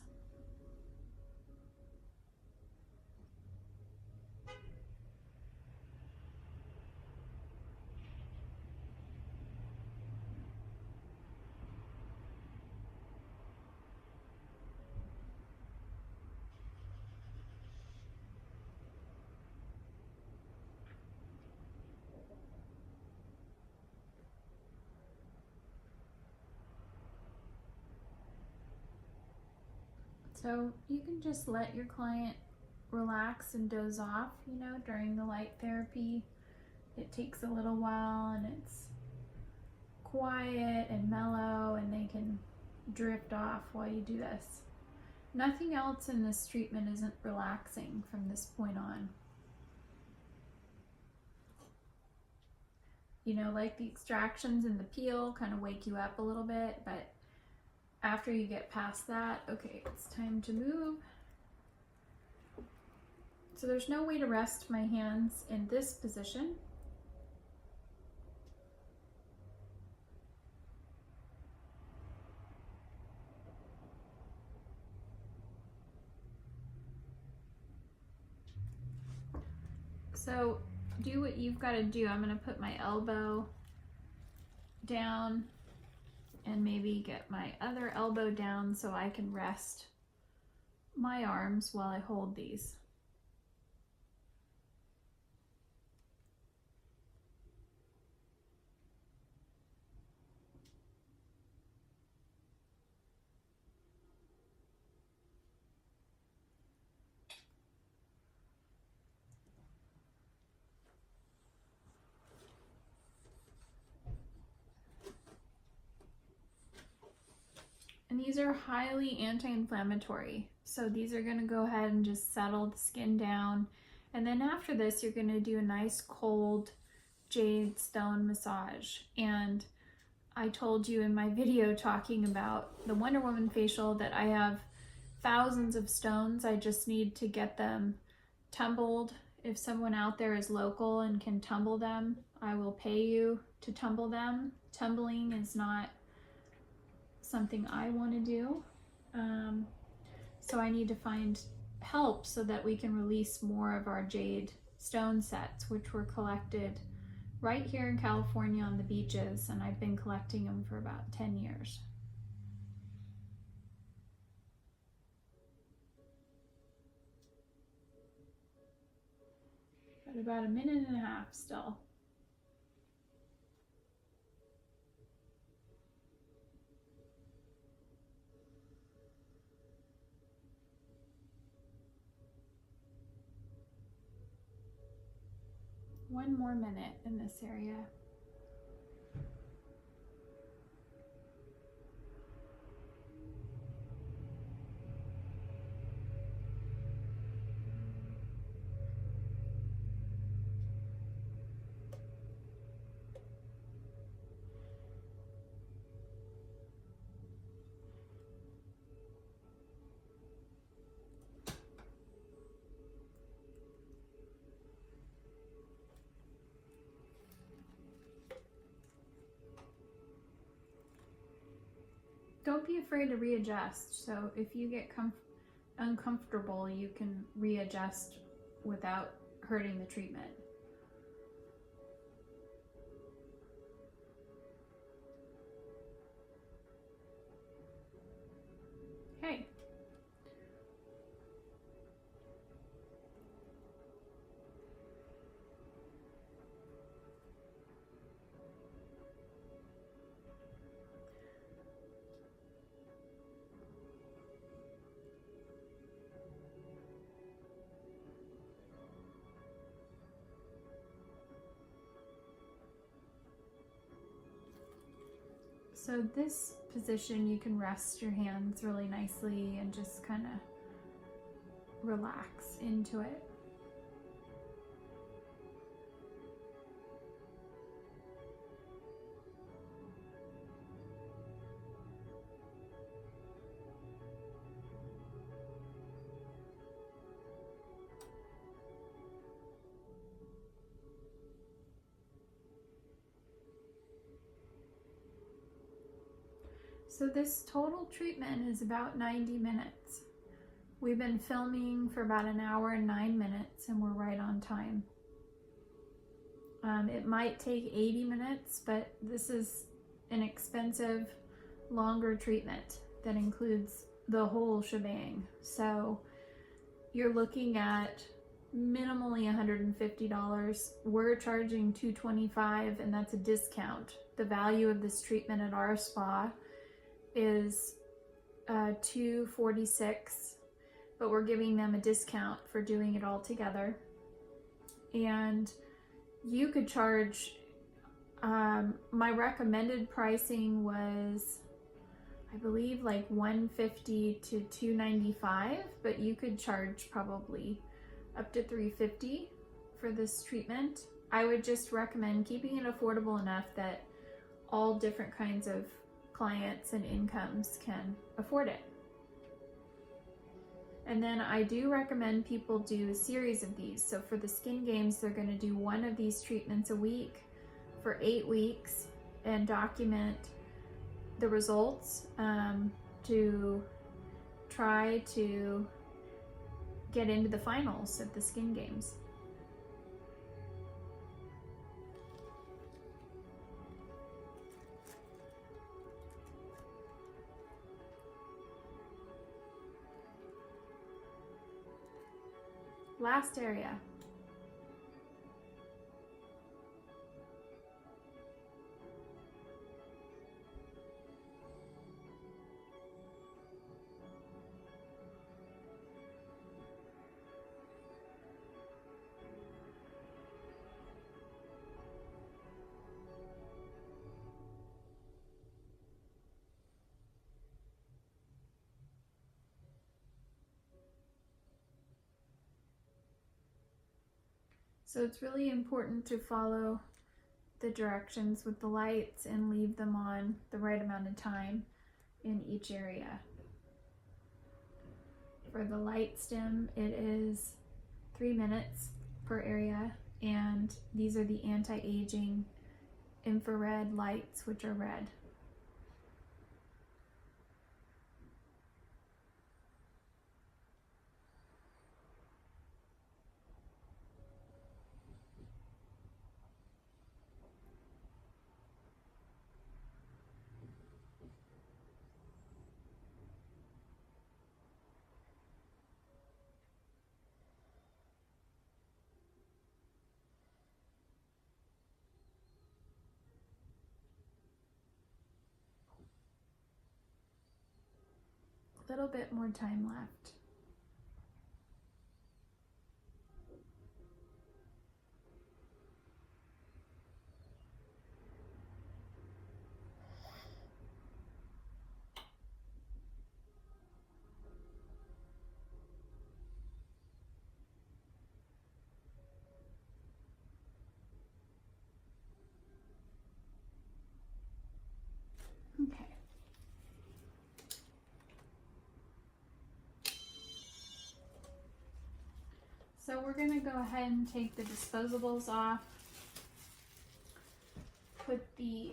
So you can just let your client relax and doze off, you know, during the light therapy. It takes a little while and it's quiet and mellow, and they can drift off while you do this. Nothing else in this treatment isn't relaxing from this point on. You know, like the extractions and the peel kind of wake you up a little bit, but after you get past that, okay, it's time to move. So there's no way to rest my hands in this position. So do what you've got to do. I'm going to put my elbow down and maybe get my other elbow down so I can rest my arms while I hold these. And these are highly anti-inflammatory. So these are going to go ahead and just settle the skin down. And then after this, you're going to do a nice cold jade stone massage. And I told you in my video talking about the Wonder Woman facial that I have thousands of stones. I just need to get them tumbled. If someone out there is local and can tumble them, I will pay you to tumble them. Tumbling is not something I want to do. So I need to find help so that we can release more of our jade stone sets, which were collected right here in California on the beaches, and I've been collecting them for about 10 years. Got about a minute and a half still. One more minute in this area. Don't be afraid to readjust. So if you get uncomfortable, you can readjust without hurting the treatment. Okay. So this position, you can rest your hands really nicely and just kind of relax into it. So this total treatment is about 90 minutes. We've been filming for about an hour and 9 minutes, and we're right on time. It might take 80 minutes, but this is an expensive, longer treatment that includes the whole shebang. So you're looking at minimally $150. We're charging $225, and that's a discount. The value of this treatment at our spa is $246 but we're giving them a discount for doing it all together. And you could charge, my recommended pricing was, I believe, like $150 to $295, but you could charge probably up to $350 for this treatment. I would just recommend keeping it affordable enough that all different kinds of clients and incomes can afford it. And then I do recommend people do a series of these. So for the skin games, they're going to do one of these treatments a week for 8 weeks and document the results to try to get into the finals of the skin games. Last area. So it's really important to follow the directions with the lights and leave them on the right amount of time in each area. For the light stem, it is 3 minutes per area, and these are the anti-aging infrared lights, which are red. A little bit more time left. Okay. So we're going to go ahead and take the disposables off. Put the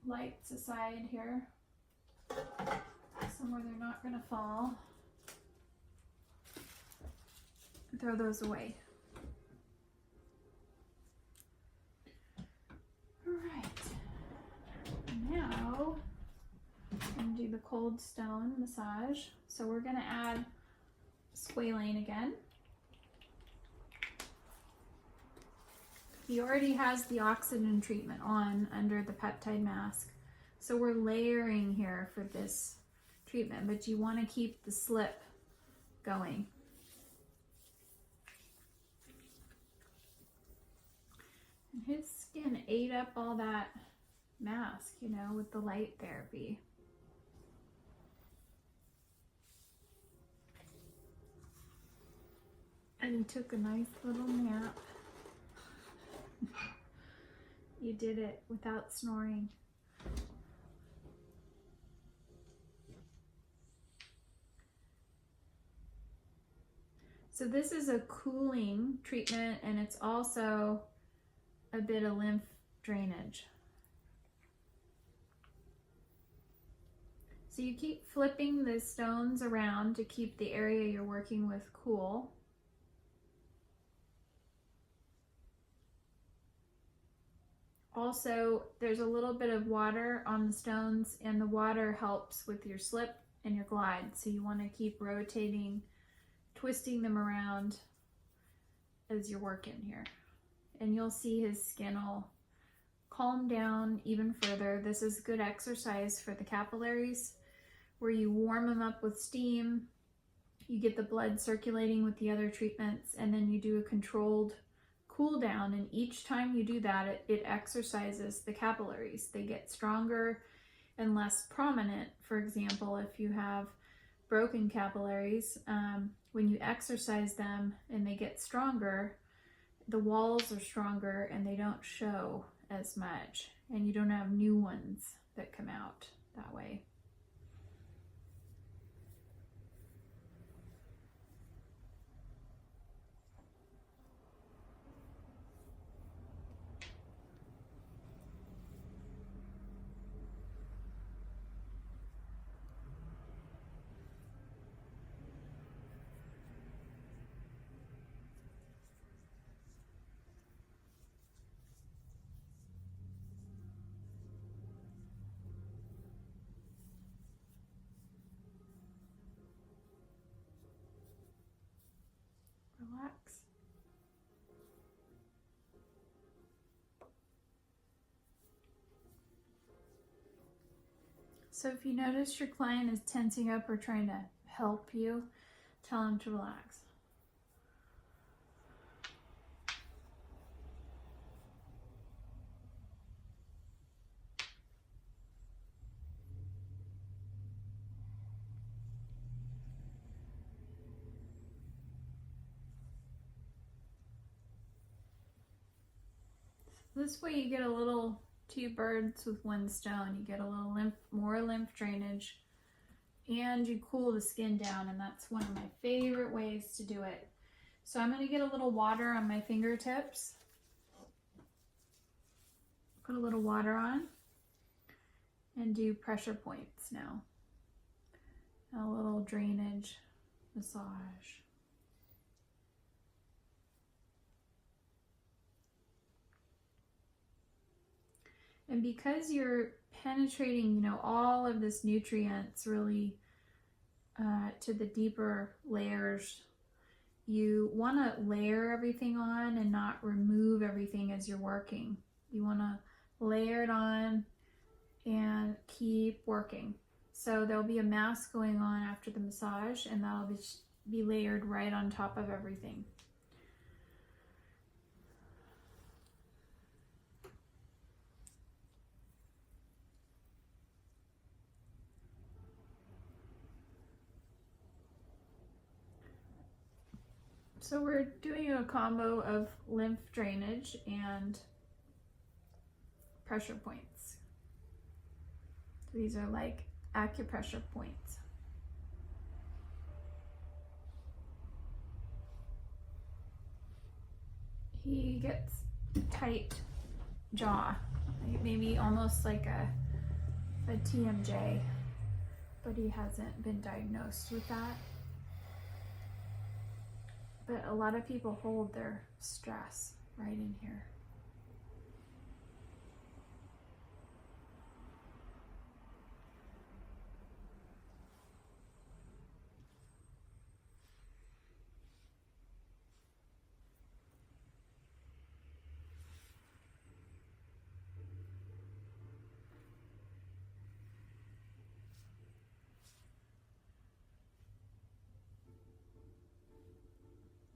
lights aside here, somewhere they're not going to fall. Throw those away. Now I'm going to do the cold stone massage. So we're going to add squalane again. He already has the oxygen treatment on under the peptide mask. So we're layering here for this treatment, but you want to keep the slip going. And his skin ate up all that mask, you know, with the light therapy. And he took a nice little nap. You did it without snoring. So this is a cooling treatment, and it's also a bit of lymph drainage. So you keep flipping the stones around to keep the area you're working with cool. Also, there's a little bit of water on the stones, and the water helps with your slip and your glide. So you want to keep rotating, twisting them around as you're working here. And you'll see his skin will calm down even further. This is good exercise for the capillaries, where you warm them up with steam you get the blood circulating with the other treatments, and then you do a controlled cool down. And each time you do that, it exercises the capillaries. They get stronger and less prominent. For example, if you have broken capillaries, when you exercise them and they get stronger, the walls are stronger and they don't show as much, and you don't have new ones that come out that way. Relax. So if you notice your client is tensing up or trying to help you, tell them to relax. This way you get a little two birds with one stone. You get a little more lymph drainage, and you cool the skin down, and that's one of my favorite ways to do it. So I'm going to get a little water on my fingertips. Put a little water on and do pressure points now. A little drainage massage. And because you're penetrating, all of this nutrients really to the deeper layers, you want to layer everything on and not remove everything as you're working. You want to layer it on and keep working. So there'll be a mask going on after the massage, and that'll be layered right on top of everything. So we're doing a combo of lymph drainage and pressure points. So these are like acupressure points. He gets tight jaw, maybe almost like a TMJ, but he hasn't been diagnosed with that. But a lot of people hold their stress right in here.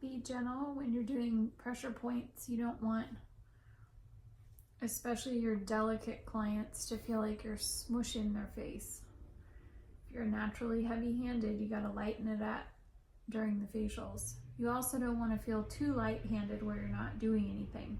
Be gentle when you're doing pressure points. You don't want, especially your delicate clients, to feel like you're smushing their face. If you're naturally heavy-handed, you got to lighten it up during the facials. You also don't want to feel too light-handed where you're not doing anything.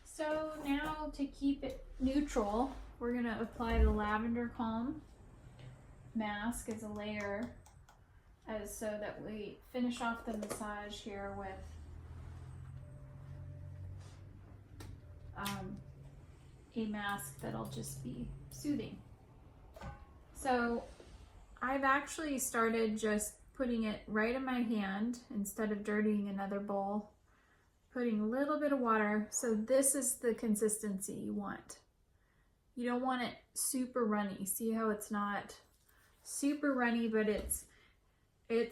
So now, to keep it neutral, we're going to apply the Lavender Calm mask as a layer, so that we finish off the massage here with a mask that'll just be soothing. So I've actually started just putting it right in my hand instead of dirtying another bowl. Putting a little bit of water. So this is the consistency you want. You don't want it super runny. See how it's not super runny, but it's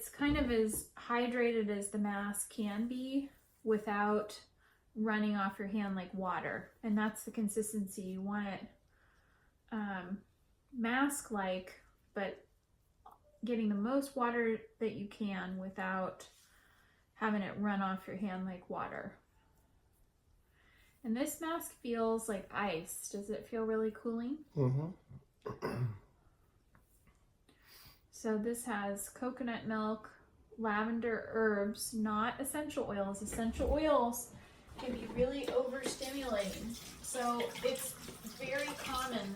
kind of as hydrated as the mask can be without running off your hand like water. And that's the consistency. You want it mask-like, but getting the most water that you can without having it run off your hand like water. And this mask feels like ice. Does it feel really cooling? Mm-hmm. So this has coconut milk, lavender herbs, not essential oils. Essential oils can be really overstimulating. So it's very common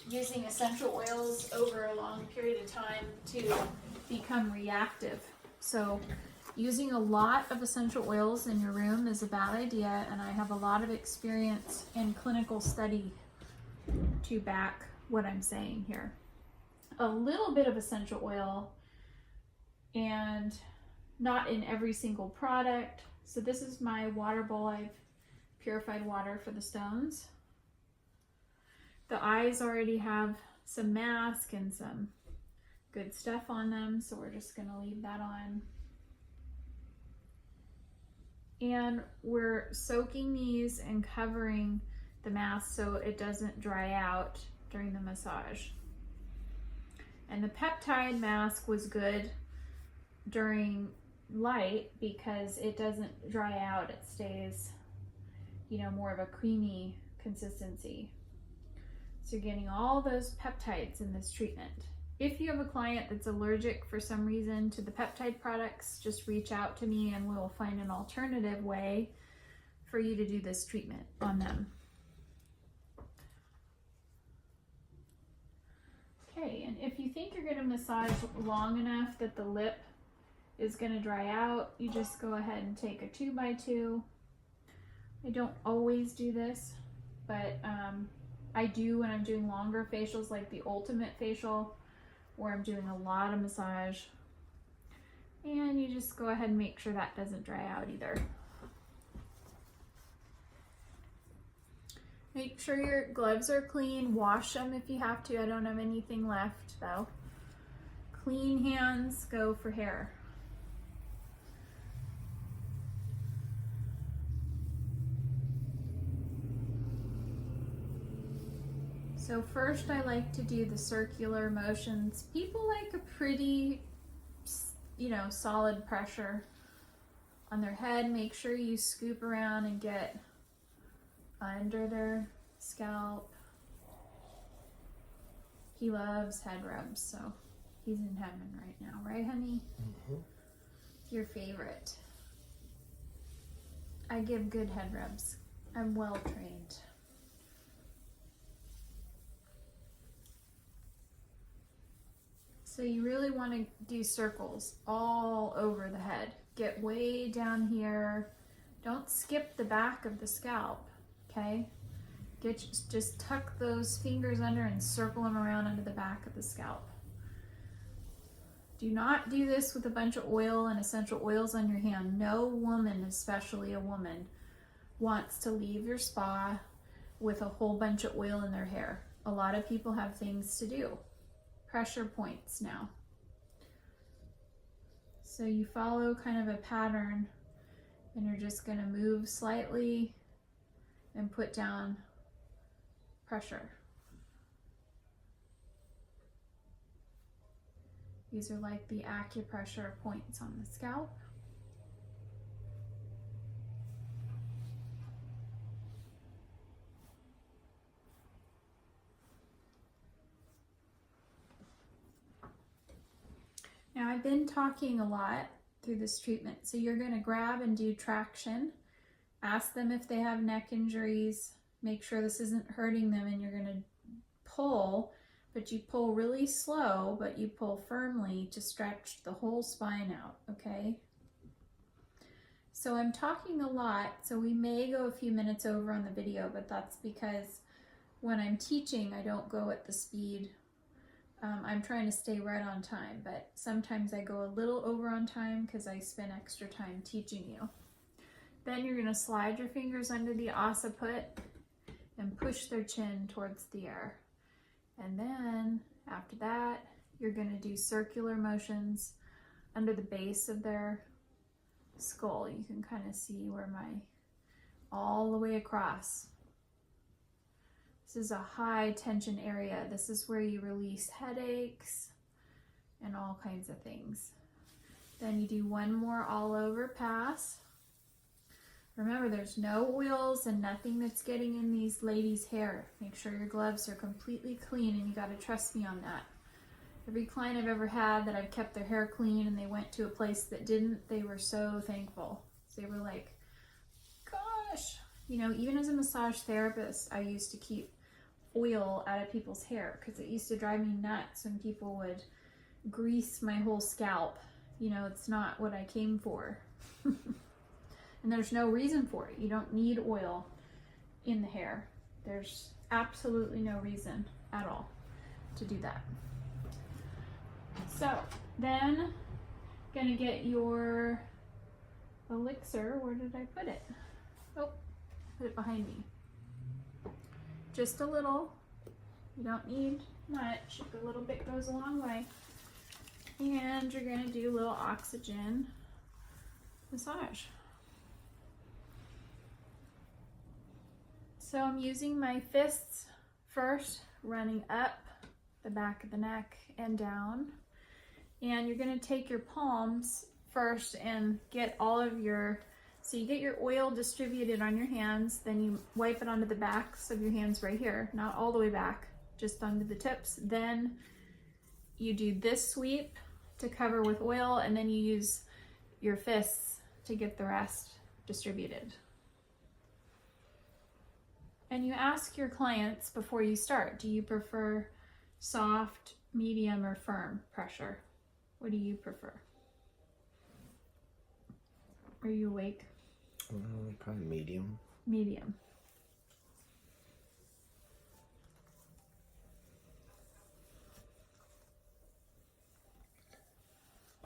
using essential oils over a long period of time to become reactive. So using a lot of essential oils in your room is a bad idea, and I have a lot of experience in clinical study to back what I'm saying here. A little bit of essential oil, and not in every single product. So this is my water bowl. I've purified water for the stones. The eyes already have some mask and some good stuff on them, so we're just gonna leave that on. And we're soaking these and covering the mask so it doesn't dry out during the massage. And the peptide mask was good during light because it doesn't dry out. It stays, you know, more of a creamy consistency. So you're getting all those peptides in this treatment. If you have a client that's allergic for some reason to the peptide products, just reach out to me and we'll find an alternative way for you to do this treatment on them. Okay, and if you think you're going to massage long enough that the lip is going to dry out, you just go ahead and take a 2x2. I don't always do this, but I do when I'm doing longer facials like the ultimate facial, where I'm doing a lot of massage. And you just go ahead and make sure that doesn't dry out either. Make sure your gloves are clean. Wash them if you have to. I don't have anything left though. Clean hands go for hair. So first I like to do the circular motions. People like a pretty, you know, solid pressure on their head. Make sure you scoop around and get under their scalp. He loves head rubs, so he's in heaven right now, right honey? Mm-hmm. It's your favorite. I give good head rubs. I'm well trained. So you really want to do circles all over the head. Get way down here. Don't skip the back of the scalp, okay? Just tuck those fingers under and circle them around under the back of the scalp. Do not do this with a bunch of oil and essential oils on your hand. No woman, especially a woman, wants to leave your spa with a whole bunch of oil in their hair. A lot of people have things to do. Pressure points now. So you follow kind of a pattern and you're just going to move slightly and put down pressure. These are like the acupressure points on the scalp. Now I've been talking a lot through this treatment, so you're going to grab and do traction. Ask them if they have neck injuries. Make sure this isn't hurting them, and you're going to pull, but you pull really slow, but you pull firmly to stretch the whole spine out, okay? So I'm talking a lot, so we may go a few minutes over on the video, but that's because when I'm teaching, I don't go at the speed. I'm trying to stay right on time, but sometimes I go a little over on time because I spend extra time teaching you. Then you're going to slide your fingers under the occiput and push their chin towards the air. And then after that, you're going to do circular motions under the base of their skull. You can kind of see where all the way across. This is a high tension area. This is where you release headaches and all kinds of things. Then you do one more all over pass. Remember, there's no oils and nothing that's getting in these ladies' hair. Make sure your gloves are completely clean, and you gotta trust me on that. Every client I've ever had that I've kept their hair clean and they went to a place that didn't, they were so thankful. They were like, gosh, you know, even as a massage therapist, I used to keep oil out of people's hair because it used to drive me nuts when people would grease my whole scalp. You know, it's not what I came for. And there's no reason for it. You don't need oil in the hair. There's absolutely no reason at all to do that. So then, gonna get your elixir. Where did I put it? Oh, put it behind me. Just a little. You don't need much. A little bit goes a long way. And you're gonna do a little oxygen massage. So I'm using my fists first, running up the back of the neck and down. And you're gonna take your palms first and get all of your, so you get your oil distributed on your hands, then you wipe it onto the backs of your hands right here, not all the way back, just onto the tips. Then you do this sweep to cover with oil, and then you use your fists to get the rest distributed. And you ask your clients before you start, do you prefer soft, medium, or firm pressure? What do you prefer? Are you awake? Probably medium. Medium.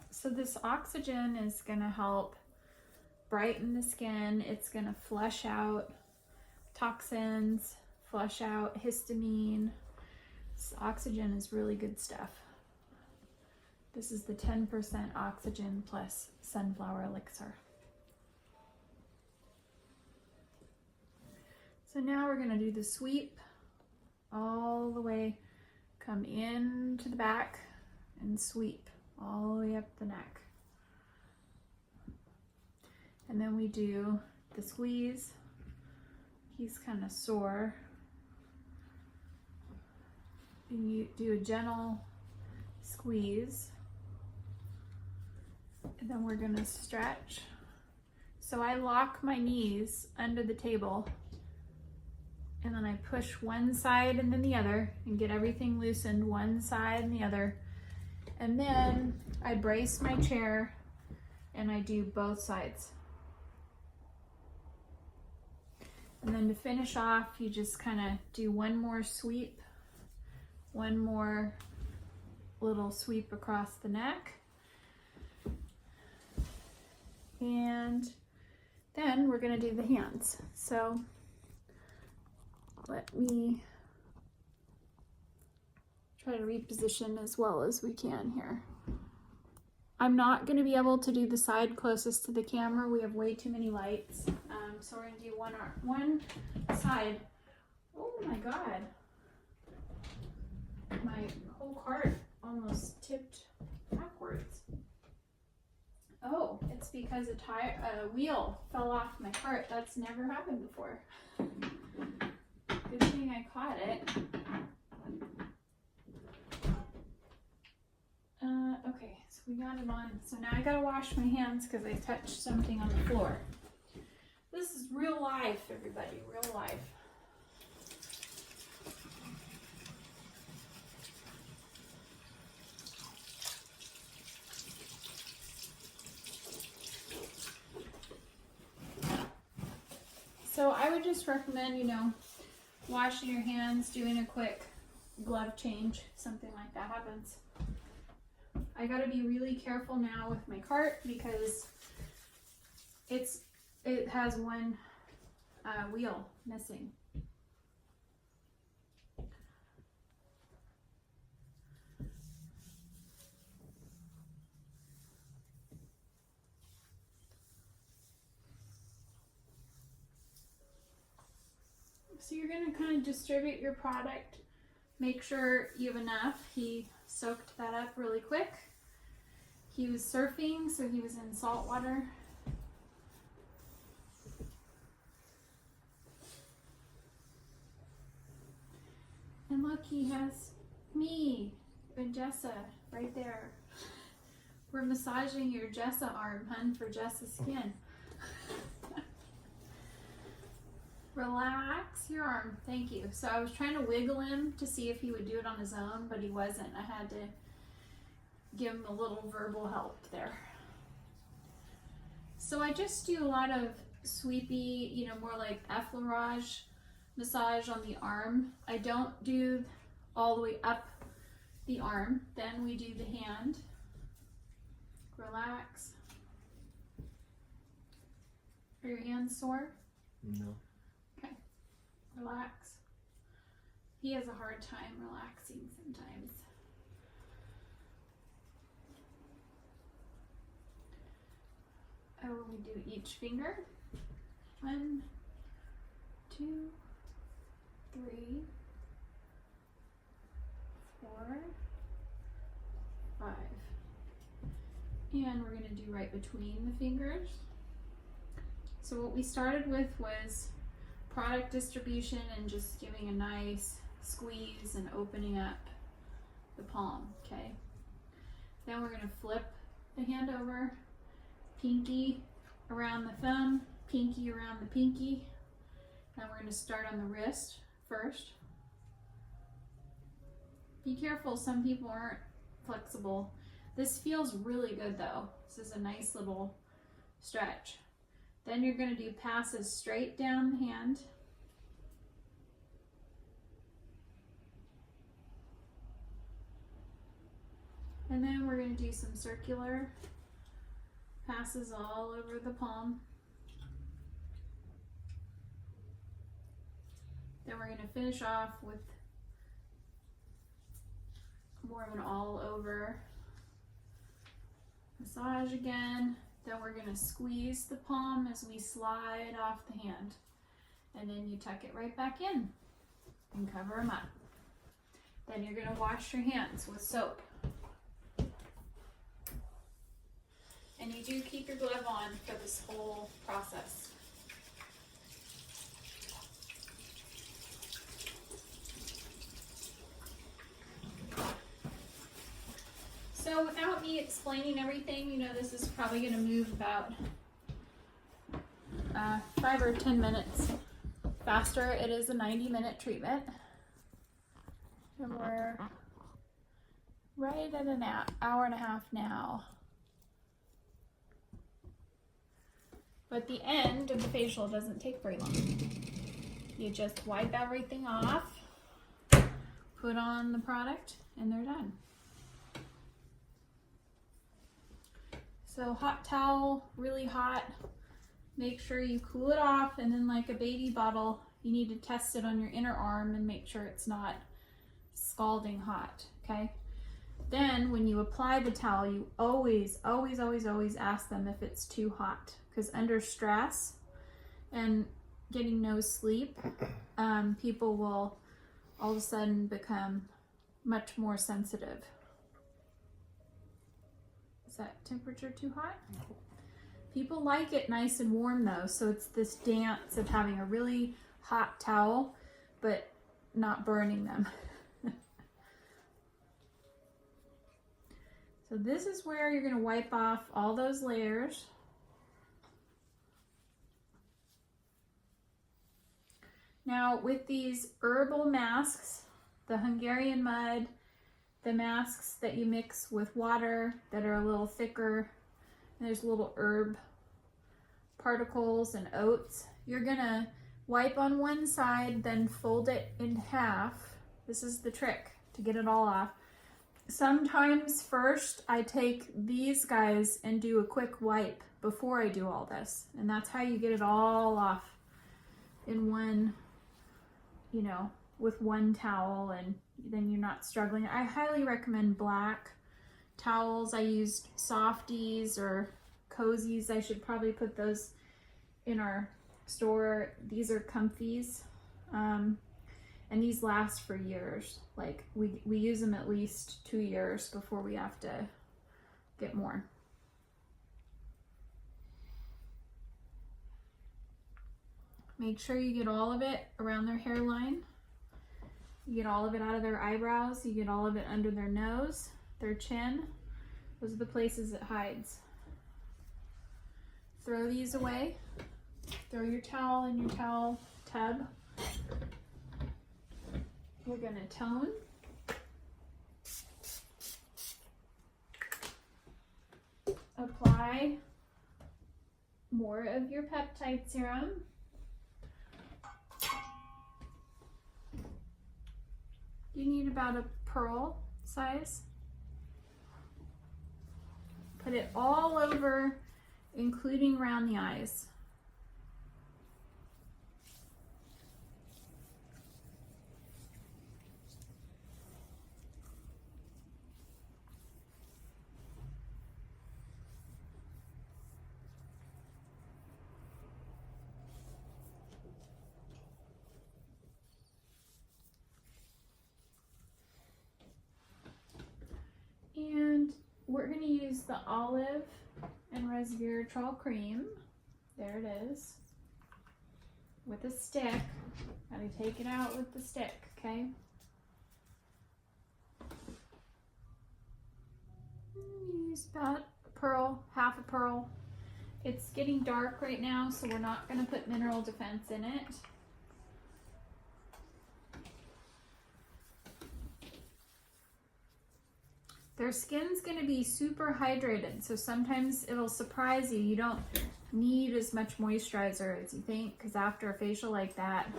So this oxygen is gonna help brighten the skin. It's gonna flush out toxins, flush out histamine. This oxygen is really good stuff. This is the 10% oxygen plus sunflower elixir. So now we're gonna do the sweep all the way, come into the back and sweep all the way up the neck. And then we do the squeeze. He's kind of sore. And you do a gentle squeeze. And then we're gonna stretch. So I lock my knees under the table, and then I push one side and then the other and get everything loosened one side and the other. And then I brace my chair and I do both sides. And then to finish off, you just kind of do one more sweep, one more little sweep across the neck. And then we're gonna do the hands. So let me try to reposition as well as we can here. I'm not gonna be able to do the side closest to the camera. We have way too many lights. So we're gonna do one side. Oh my God. My whole cart almost tipped backwards. Oh, it's because a wheel fell off my cart. That's never happened before. Good thing I caught it. Okay, so we got it on. So now I gotta wash my hands because I touched something on the floor. This is real life, everybody, real life. So I would just recommend, you know, washing your hands, doing a quick glove change, something like that happens. I gotta be really careful now with my cart because it has one wheel missing. So you're gonna kind of distribute your product. Make sure you have enough. He soaked that up really quick. He was surfing, so he was in salt water. And look, he has me and Jessa right there. We're massaging your Jessa arm, hun, for Jessa's skin. Relax your arm. Thank you. So I was trying to wiggle him to see if he would do it on his own, but he wasn't. I had to give him a little verbal help there. So I just do a lot of sweepy, you know, more like effleurage massage on the arm. I don't do all the way up the arm. Then we do the hand. Relax. Are your hands sore? No. Okay. Relax. He has a hard time relaxing sometimes. Oh, we do each finger. 1, 2, 3, 4, 5. And we're going to do right between the fingers. So what we started with was product distribution and just giving a nice squeeze and opening up the palm, okay? Then we're going to flip the hand over, pinky around the thumb, pinky around the pinky. Then we're going to start on the wrist first. Be careful, some people aren't flexible. This feels really good though. This is a nice little stretch. Then you're going to do passes straight down the hand. And then we're going to do some circular passes all over the palm. Then we're going to finish off with more of an all over massage again. Then we're going to squeeze the palm as we slide off the hand. And then you tuck it right back in and cover them up. Then you're going to wash your hands with soap. And you do keep your glove on for this whole process. So without me explaining everything, you know, this is probably going to move about 5 or 10 minutes faster. It is a 90-minute treatment. And we're right at an hour and a half now. But the end of the facial doesn't take very long. You just wipe everything off, put on the product, and they're done. So hot towel, really hot. Make sure you cool it off, and then like a baby bottle, you need to test it on your inner arm and make sure it's not scalding hot, okay? Then when you apply the towel, you always ask them if it's too hot, because under stress and getting no sleep, people will all of a sudden become much more sensitive. Is that temperature too hot? No. People like it nice and warm though, so it's this dance of having a really hot towel, but not burning them. So this is where you're going to wipe off all those layers. Now with these herbal masks, the Hungarian mud, the masks that you mix with water that are a little thicker, and there's little herb particles and oats, you're gonna wipe on one side, then fold it in half. This is the trick to get it all off. Sometimes first I take these guys and do a quick wipe before I do all this, and that's how you get it all off in one, you know, with one towel, and then you're not struggling. I highly recommend black towels. I used Softies or Cozies. I should probably put those in our store. These are Comfies. And these last for years. Like we use them at least 2 years before we have to get more. Make sure you get all of it around their hairline. You get all of it out of their eyebrows. You get all of it under their nose, their chin. Those are the places it hides. Throw these away. Throw your towel in your towel tub. We're going to tone. Apply more of your peptide serum. You need about a pearl size. Put it all over, including around the eyes. And we're going to use the olive and resveratrol cream. There it is. With a stick. Gotta take it out with the stick, okay? Use about a pearl, half a pearl. It's getting dark right now, so we're not going to put mineral defense in it. Their skin's going to be super hydrated, so sometimes it'll surprise you. You don't need as much moisturizer as you think, because after a facial like that,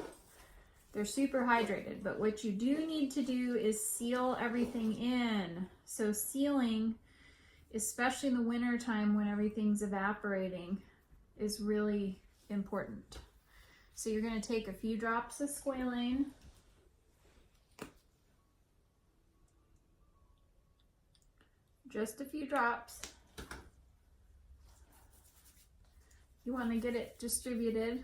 they're super hydrated. But what you do need to do is seal everything in. So sealing, especially in the winter time when everything's evaporating, is really important. So you're going to take a few drops of squalane. Just a few drops. You want to get it distributed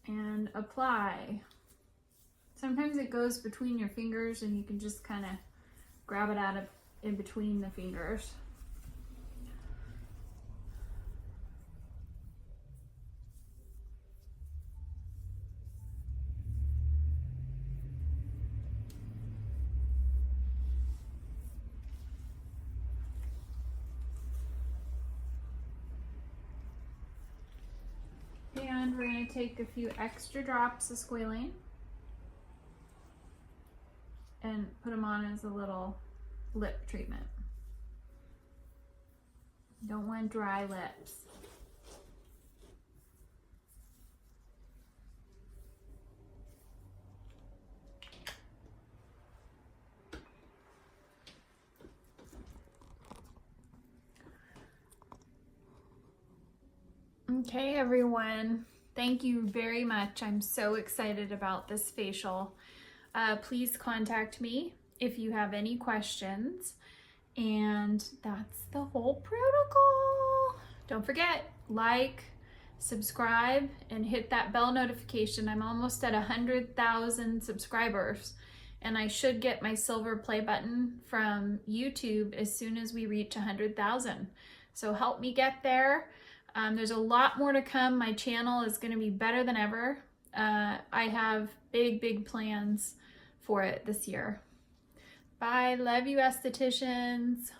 and apply. Sometimes it goes between your fingers and you can just kind of grab it out of in between the fingers. And we're going to take a few extra drops of squalane and put them on as a little lip treatment. Don't want dry lips. Okay, everyone, thank you very much. I'm so excited about this facial. Please contact me if you have any questions. And that's the whole protocol. Don't forget, like, subscribe, and hit that bell notification. I'm almost at 100,000 subscribers, and I should get my silver play button from YouTube as soon as we reach 100,000. So help me get there. There's a lot more to come. My channel is going to be better than ever. I have big plans for it this year. Bye. Love you, estheticians.